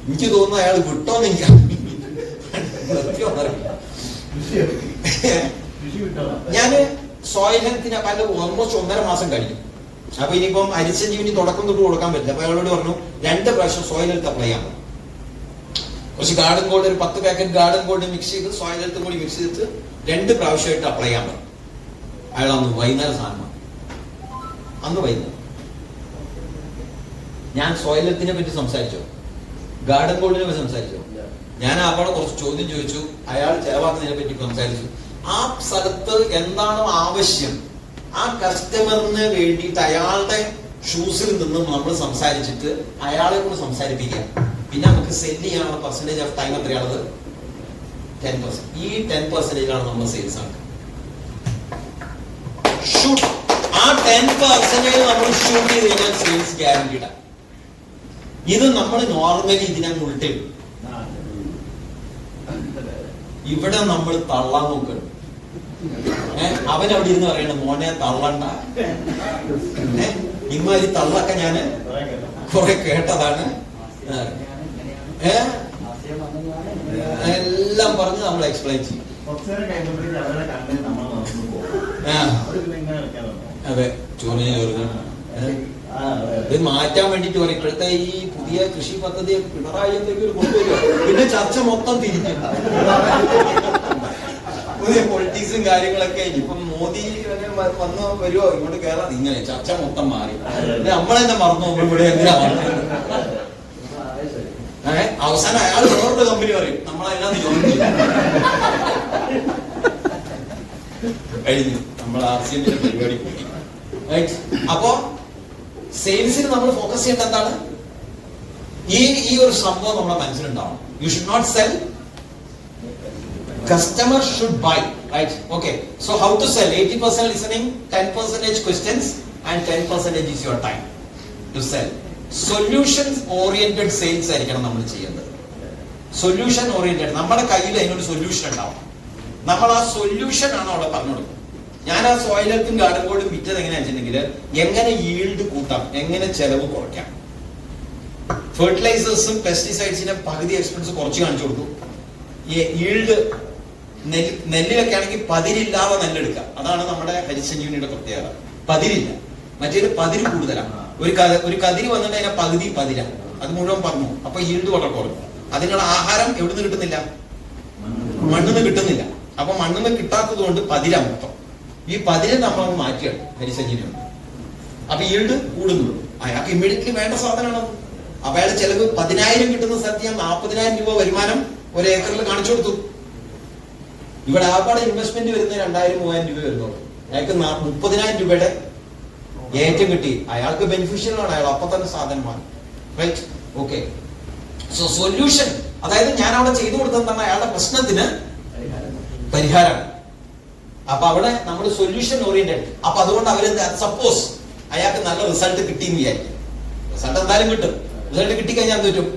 എനിക്ക് തോന്നുന്നു അയാൾ വിട്ടോന്ന് എനിക്ക് ഞാന് സോയിൽ ഹെൽത്തിന് ഓൾമോസ്റ്റ് 1.5 മാസം കഴിഞ്ഞു. അപ്പൊ ഇനിയിപ്പം ഹരിസഞ്ജീവിനി തുടക്കം തൊട്ട് കൊടുക്കാൻ പറ്റില്ല. അപ്പൊ അയാളോട് പറഞ്ഞു 2 പ്രാവശ്യം സോയിൽ ഹെൽത്ത് അപ്ലൈ ചെയ്യാൻ പറഞ്ഞു. കുറച്ച് ഗാർഡൻ ഗോൾഡ്, ഒരു 10 പാക്കറ്റ് ഗാർഡൻ ഗോൾഡ് മിക്സ് ചെയ്ത് സോയിൽ ഹെൽത്തും കൂടി മിക്സ് ചെയ്തിട്ട് 2 പ്രാവശ്യമായിട്ട് അപ്ലൈ ചെയ്യാൻ പറഞ്ഞു. അയാൾ അന്ന് വൈകുന്നേരം സാധനം അന്ന് വൈകുന്നേരം ഞാൻ സോയിൽ ഹെൽത്തിനെ പറ്റി സംസാരിച്ചോ, ഗാർഡൻ ഗോൾഡിനെ പറ്റി സംസാരിച്ചോ? ഞാൻ അവിടെ കുറച്ച് ചോദ്യം ചോദിച്ചു, അയാൾ ചെലവാക്കുന്നതിനെ പറ്റി സംസാരിച്ചു. ആ സ്ഥലത്ത് എന്താണോ ആവശ്യം ആ കസ്റ്റമറിന് വേണ്ടിയിട്ട് അയാളുടെ ഷൂസിൽ നിന്നും നമ്മൾ സംസാരിച്ചിട്ട് അയാളെ കൂടെ സംസാരിപ്പിക്കാം. പിന്നെ നമുക്ക് സെല് ചെയ്യാനുള്ള പെർസെന്റേജ് ഓഫ് ടൈം എത്രയാണത്? 10%. ഈ 10%ആണ് നമ്മൾ സെയിൽസ് ആണ്. ആ 10% നമ്മൾ ഷൂട്ട് ചെയ്ത് കഴിഞ്ഞാൽ സെയിൽസ് ഗ്യാരണ്ടീഡാ. ഇത് നമ്മൾ നോർമലി ഇതിനങ്ങ് ഉൾട്ടിടും. ഇവിടെ നമ്മൾ തള്ളാൻ നോക്കണം. അവൻ അവിടെ ഇരുന്ന് പറയണം മോനെ തള്ളണ്ട. ഇമാതിരി തള്ളൊക്കെ ഞാന് കുറെ കേട്ടതാണ്. എല്ലാം പറഞ്ഞ് നമ്മൾ എക്സ്പ്ലെയിൻ ചെയ്യും. അതെ, ചോറിന് ഇത് മാറ്റാൻ വേണ്ടിട്ട് പറയും. ഇപ്പോഴത്തെ ഈ പുതിയ കൃഷി പദ്ധതി പിണറായി എന്തെങ്കിലും കൊണ്ടുവരുമോ, പിന്നെ ചർച്ച മൊത്തം തിരിഞ്ഞു. പുതിയ പൊളിറ്റിക്സും കാര്യങ്ങളൊക്കെ ഇപ്പം മോദി വന്ന് വരുമോ ഇങ്ങോട്ട് കേരളം, ഇങ്ങനെ ചർച്ച മൊത്തം മാറി. നമ്മളെന്നെ മറന്നു പോകുമ്പോൾ ഇവിടെ എന്തിനാ അവസാനം അയാൾ വേറൊരു കമ്പനി പറയും നമ്മളെല്ലാം കഴിഞ്ഞു, നമ്മൾ RCM പരിപാടി പോയി. അപ്പോ സെയിൽസിന് നമ്മൾ ഫോക്കസ് ചെയ്യേണ്ട എന്താണ്? ഈ ഒരു സംഭവം നമ്മുടെ മനസ്സിലുണ്ടാവണം. You should not sell, customer should buy, right? Okay, so how to sell? 80% listening, 10% questions, and 10% is your time to sell. Solutions oriented sales ആയിരിക്കണം നമ്മൾ ചെയ്യേണ്ടത്. സൊല്യൂഷൻ ഓറിയന്റഡ്, നമ്മുടെ കയ്യിൽ അതിനൊരു സൊല്യൂഷൻ ഉണ്ടാവും. നമ്മൾ ആ സൊല്യൂഷൻ ആണ് അവിടെ പറഞ്ഞു കൊടുക്കുന്നത്. ഞാൻ ആ സോയിലർക്കും ഗാർഡൻ ബോർഡും വിറ്റത് എങ്ങനെയാണെന്ന് വെച്ചിട്ടുണ്ടെങ്കിൽ എങ്ങനെ ഈൽഡ് കൂട്ടാം, എങ്ങനെ ചെലവ് കുറയ്ക്കാം. ഫെർട്ടിലൈസേഴ്സും പെസ്റ്റിസൈഡ്സിന്റെ പകുതി എക്സ്പെൻസ് കുറച്ച് കാണിച്ചു കൊടുത്തു. ഈൽഡ് നെല്ലിലൊക്കെ ആണെങ്കിൽ പതിരില്ലാതെ നെല്ലെടുക്കാം. അതാണ് നമ്മുടെ ഹരിസഞ്ജീവനിയുടെ പ്രത്യേകത. പതിരില്ല, മറ്റേത് പതിര് കൂടുതലാണ്. ഒരു കതിര് വന്നിട്ട് അതിന്റെ പകുതി പതിര, അത് മുഴുവൻ പറഞ്ഞു. അപ്പൊ ഈൽഡ് വളരെ കുറഞ്ഞു. അതിനുള്ള ആഹാരം എവിടുന്ന് കിട്ടുന്നില്ല? മണ്ണിന്ന് കിട്ടുന്നില്ല. അപ്പൊ മണ്ണിന്ന് കിട്ടാത്തത് കൊണ്ട് പതിര മൊത്തം. ഈ പതിരെ നമ്മൾ മാറ്റിയാണ് ഹരിസഞ്ജീവനം. അപ്പൊ ഈൽഡ് കൂടുന്നു. അയാൾക്ക് ഇമ്മീഡിയറ്റ്ലി വേണ്ട സാധനമാണ്. അപ്പൊ അയാൾ ചെലവ് 10,000 കിട്ടുന്ന സ്ഥലത്ത് ഞാൻ 40,000 രൂപ വരുമാനം ഒരു ഏക്കറിൽ കാണിച്ചു കൊടുത്തു. ഇവിടെ ആപ്പാടെ ഇൻവെസ്റ്റ്മെന്റ് വരുന്ന 2,000-3,000 രൂപ വരുന്നുള്ളൂ. അയാൾക്ക് 30,000 രൂപയുടെ ഏറ്റവും കിട്ടി. അയാൾക്ക് ബെനിഫിഷ്യൽ ആണ്, അയാൾ അപ്പൊ തന്നെ സാധനം വാങ്ങി. Right, okay. സോ സൊല്യൂഷൻ, അതായത് ഞാൻ അവിടെ ചെയ്തു കൊടുത്തതാണ് അയാളുടെ പ്രശ്നത്തിന് പരിഹാരമാണ്. അപ്പൊ അവിടെ നമ്മൾ സൊല്യൂഷൻ ഓറിയന്റഡ്. അപ്പൊ അതുകൊണ്ട് അവരെന്താ, സപ്പോസ് അയാൾക്ക് നല്ല റിസൾട്ട് കിട്ടിയെന്ന് വിചാരിക്കും. റിസൾട്ട് എന്തായാലും കിട്ടും. റിസൾട്ട് കിട്ടിക്കഴിഞ്ഞാൽ എന്ത് പറ്റും?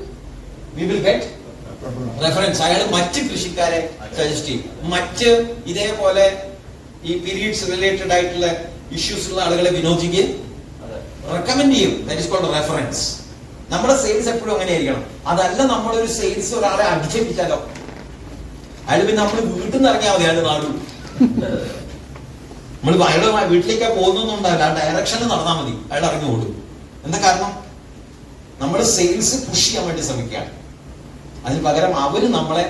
We will get reference. അയാൾ മറ്റ് കൃഷിക്കാരെ സജസ്റ്റ് ചെയ്യും. മറ്റ് ഇതേപോലെ ഈ പീരീഡ്സ് റിലേറ്റഡ് ആയിട്ടുള്ള ഇഷ്യൂസ് ഉള്ള ആളുകളെ വിനോദിക്കുകയും റെക്കമെൻഡ് ചെയ്യും. That is called reference. നമ്മുടെ സെയിൽസ് എപ്പോഴും അങ്ങനെ ആയിരിക്കണം. അതല്ല നമ്മളൊരു സെയിൽസ് ഒരാളെ അടിച്ചേൽപ്പിച്ചാലോ, അയാൾ പിന്നെ നമ്മൾ വീട്ടിൽ നിന്ന് ഇറങ്ങിയാൽ മതി. അയാൾ നാടും നമ്മൾ അയാളുടെ വീട്ടിലേക്കാ പോകുന്നൊന്നുണ്ടാവില്ല. ആ ഡയറക്ഷനിൽ നടന്നാൽ മതി, അയാൾ ഇറങ്ങി ഓടും. എന്താ കാരണം? നമ്മൾ സെയിൽസ് പുഷ് ചെയ്യാൻ വേണ്ടി ശ്രമിക്കുകയാണ്. അതിന് പകരം അവര് നമ്മളെ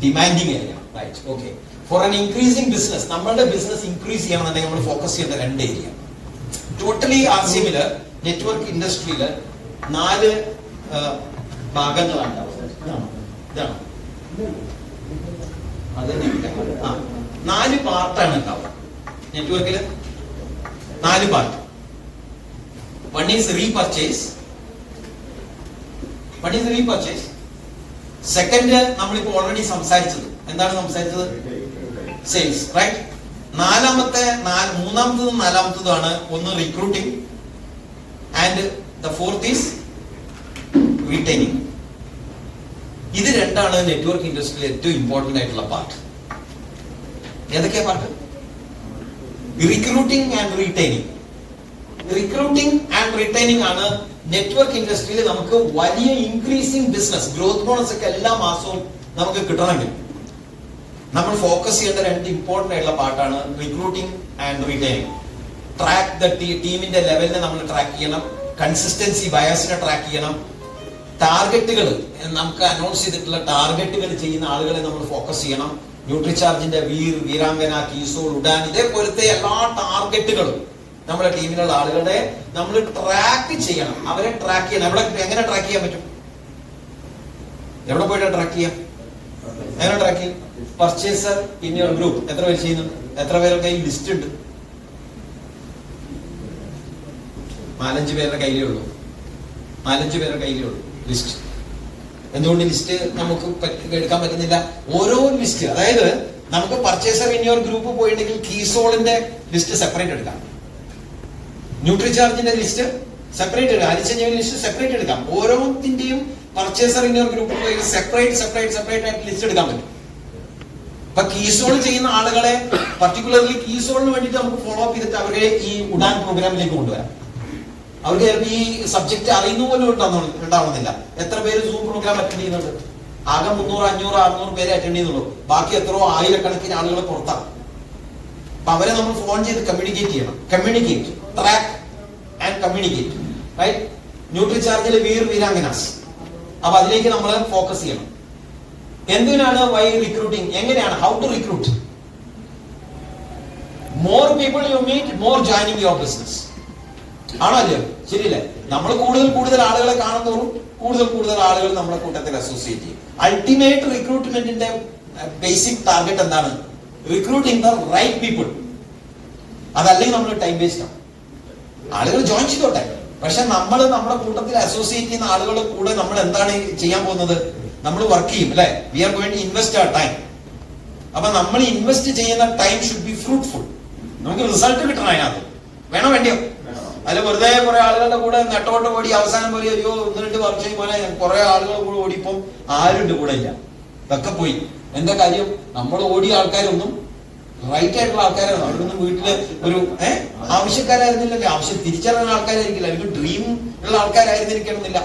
ഡിമാൻഡിങ് ആയിരിക്കണം. Right, okay. For an increasing business, നമ്മളുടെ ബിസിനസ് ഇൻക്രീസ് ചെയ്യണമെന്നുണ്ടെങ്കിൽ നമ്മൾ ഫോക്കസ് ചെയ്യേണ്ട 2 ഏരിയ. ടോട്ടലി RCMല് നെറ്റ്വർക്ക് ഇൻഡസ്ട്രിയില് 4 ഭാഗങ്ങളാണ്. ഇതാണ് അത് 4 പാർട്ടാണ് ഉണ്ടാവുക നെറ്റ്വർക്കില്. 4 part. One is repurchase. Second നമ്മളിപ്പോ ഓൾറെഡി സംസാരിച്ചത്. എന്താണ് സംസാരിച്ചത്? Sales, right. മൂന്നാമത്തതും നാലാമത്തതുമാണ് ഒന്ന് recruiting and the fourth is retaining. ഇത് രണ്ടാണ് നെറ്റ്വർക്ക് ഇൻഡസ്ട്രിയിൽ ഏറ്റവും ഇമ്പോർട്ടന്റ് ആയിട്ടുള്ള പാർട്ട്. ഏതൊക്കെയാ part? Recruiting and retaining. Recruiting and retaining ആണ് നെറ്റ്വർക്ക് ഇൻഡസ്ട്രിയിൽ നമുക്ക് വലിയ ഇൻക്രീസിംഗ് ബിസിനസ്, ഗ്രോത്ത് ബോണസ് ഒക്കെ എല്ലാ മാസവും നമുക്ക് കിട്ടണമെങ്കിൽ നമ്മൾ ഫോക്കസ് ചെയ്യേണ്ട 2 ഇമ്പോർട്ടന്റ് ആയിട്ടുള്ള പാർട്ടാണ് recruiting and retaining. Track the ടീമിന്റെ ലെവലിനെ നമ്മൾ ട്രാക്ക് ചെയ്യണം. കൺസിസ്റ്റൻസി, ബയസിനെ ട്രാക്ക് ചെയ്യണം. ടാർഗറ്റുകൾ, നമുക്ക് അനൗൺസ് ചെയ്തിട്ടുള്ള ടാർഗറ്റുകൾ ചെയ്യുന്ന ആളുകളെ നമ്മൾ ഫോക്കസ് ചെയ്യണം. ന്യൂട്രിചാർജിന്റെ വീരാംഗന, കീസോൾ, ഉഡാൻ, ഇതേപോലത്തെ എല്ലാ ടാർഗറ്റുകളും നമ്മുടെ ടീമിലുള്ള ആളുകളെ നമ്മൾ ട്രാക്ക് ചെയ്യണം. അവരെ ട്രാക്ക് ചെയ്യണം. എങ്ങനെ ട്രാക്ക് ചെയ്യാൻ പറ്റും? എവിടെ പോയിട്ട് ട്രാക്ക് ചെയ്യാം? എങ്ങനെ ട്രാക്ക് ചെയ്യും? പർച്ചേസർ ഇൻ യുവർ ഗ്രൂപ്പ് എത്ര പേര് ചെയ്യുന്നുണ്ട്? എത്ര പേരുടെ കയ്യിൽ ലിസ്റ്റ് ഉണ്ട്? 4-5 പേരുടെ കയ്യിലേ ഉള്ളൂ. 4-5 പേരുടെ കയ്യിലേ ഉള്ളൂ ലിസ്റ്റ്. എന്തുകൊണ്ട് ലിസ്റ്റ് നമുക്ക് എടുക്കാൻ പറ്റുന്നില്ല? ഓരോ ലിസ്റ്റ്, അതായത് നമുക്ക് പർച്ചേസർ ഇൻ യുവർ ഗ്രൂപ്പ് പോയിട്ടുണ്ടെങ്കിൽ കീസോളിന്റെ ലിസ്റ്റ് സെപ്പറേറ്റ് എടുക്കാം, ന്യൂട്രിചാർജിന്റെ ലിസ്റ്റ് സെപ്പറേറ്റ് എടുക്കാം, ഹരിസഞ്ജീവനി ലിസ്റ്റ് സെപ്പറേറ്റ് എടുക്കാം. ഓരോത്തിന്റെയും പർച്ചേസർ ഇൻ യുവർ ഗ്രൂപ്പ് പോയി സെപ്പറേറ്റ് ആയിട്ട് ലിസ്റ്റ് എടുക്കാൻ പറ്റും. അപ്പൊ കീസോൾ ചെയ്യുന്ന ആളുകളെ പർട്ടിക്കുലർലി കീസോളിന് വേണ്ടിയിട്ട് നമുക്ക് ഫോളോ അപ്പ് ചെയ്തിട്ട് അവരെ ഈ ഉഡാൻ പ്രോഗ്രാമിലേക്ക് കൊണ്ടുവരാം. അവർക്ക് ചിലപ്പോൾ ഈ സബ്ജക്ട് അറിയുന്ന പോലും ഉണ്ടാവുന്നില്ല. എത്ര പേര് സൂം പ്രോഗ്രാം അറ്റൻഡ് ചെയ്യുന്നുണ്ട്? ആകെ 300, 500, 600 പേരെ അറ്റൻഡ് ചെയ്യുന്നുള്ളൂ. ബാക്കി എത്രയോ ആയിരക്കണക്കിന് ആളുകൾ പുറത്താണ്. അപ്പൊ അവരെ നമ്മൾ ഫോൺ ചെയ്ത് കമ്മ്യൂണിക്കേറ്റ് ചെയ്യണം. Track and communicate. റൈറ്റ്? ന്യൂട്രിചാർജിൽ വീരാംഗനാസ്. അപ്പൊ അതിലേക്ക് നമ്മൾ ഫോക്കസ് ചെയ്യണം. എന്തിനാണ് വൈ റിക്രൂട്ടിംഗ്? എങ്ങനെയാണ്? How to recruit? More people you meet, more joining your business. ആണോ അല്ലയോ? ശരിയല്ലേ? നമ്മൾ കൂടുതൽ ആളുകളെ കാണുന്നതോറും കൂടുതൽ ആളുകൾ നമ്മുടെ കൂട്ടത്തിൽ അസോസിയേറ്റ് ചെയ്യും. അൾട്ടിമേറ്റ് റിക്രൂട്ട്മെന്റിന്റെ ബേസിക് ടാർഗറ്റ് എന്താണ്? Recruiting the right people. അതല്ലെങ്കിൽ നമ്മൾ ടൈം വേസ്റ്റ് ആണ്. ആളുകൾ ജോയിൻ ചെയ്തോട്ടെ, പക്ഷെ നമ്മൾ നമ്മുടെ കൂട്ടത്തിൽ അസോസിയേറ്റ് ചെയ്യുന്ന ആളുകളുടെ കൂടെ നമ്മൾ എന്താണ് ചെയ്യാൻ പോകുന്നത്? നമ്മൾ വർക്ക് ചെയ്യും അല്ലെ? We are going to invest our time. അപ്പൊ നമ്മൾ ഇൻവെസ്റ്റ് ചെയ്യുന്ന ടൈം ഷുഡ് ബി ഫ്രൂട്ട്ഫുൾ. നമുക്ക് റിസൾട്ട് കിട്ടണം അതിനകത്ത്. വേണോ വേണ്ടിയോ? അതിൽ വെറുതെ കുറെ ആളുകളുടെ കൂടെ നെട്ടോട്ട് ഓടി അവസാനം പോലെ ഒരു 1-2 വർഷം പോലെ കുറെ ആളുകൾ കൂടെ ഓടിപ്പം ആരുണ്ട് കൂടെ ഇല്ല, ഇതൊക്കെ പോയി. എന്താ കാര്യം? നമ്മൾ ഓടിയ ആൾക്കാരൊന്നും റൈറ്റ് ആയിട്ടുള്ള ആൾക്കാരാണ്. അവരൊന്നും വീട്ടില് ഒരു ആവശ്യക്കാരായിരുന്നില്ലല്ലേ? ആവശ്യം തിരിച്ചറിയുന്ന ആൾക്കാരായിരിക്കില്ല, അവർക്ക് ഡ്രീം ഉള്ള ആൾക്കാരായിരുന്നിരിക്കണമെന്നില്ല.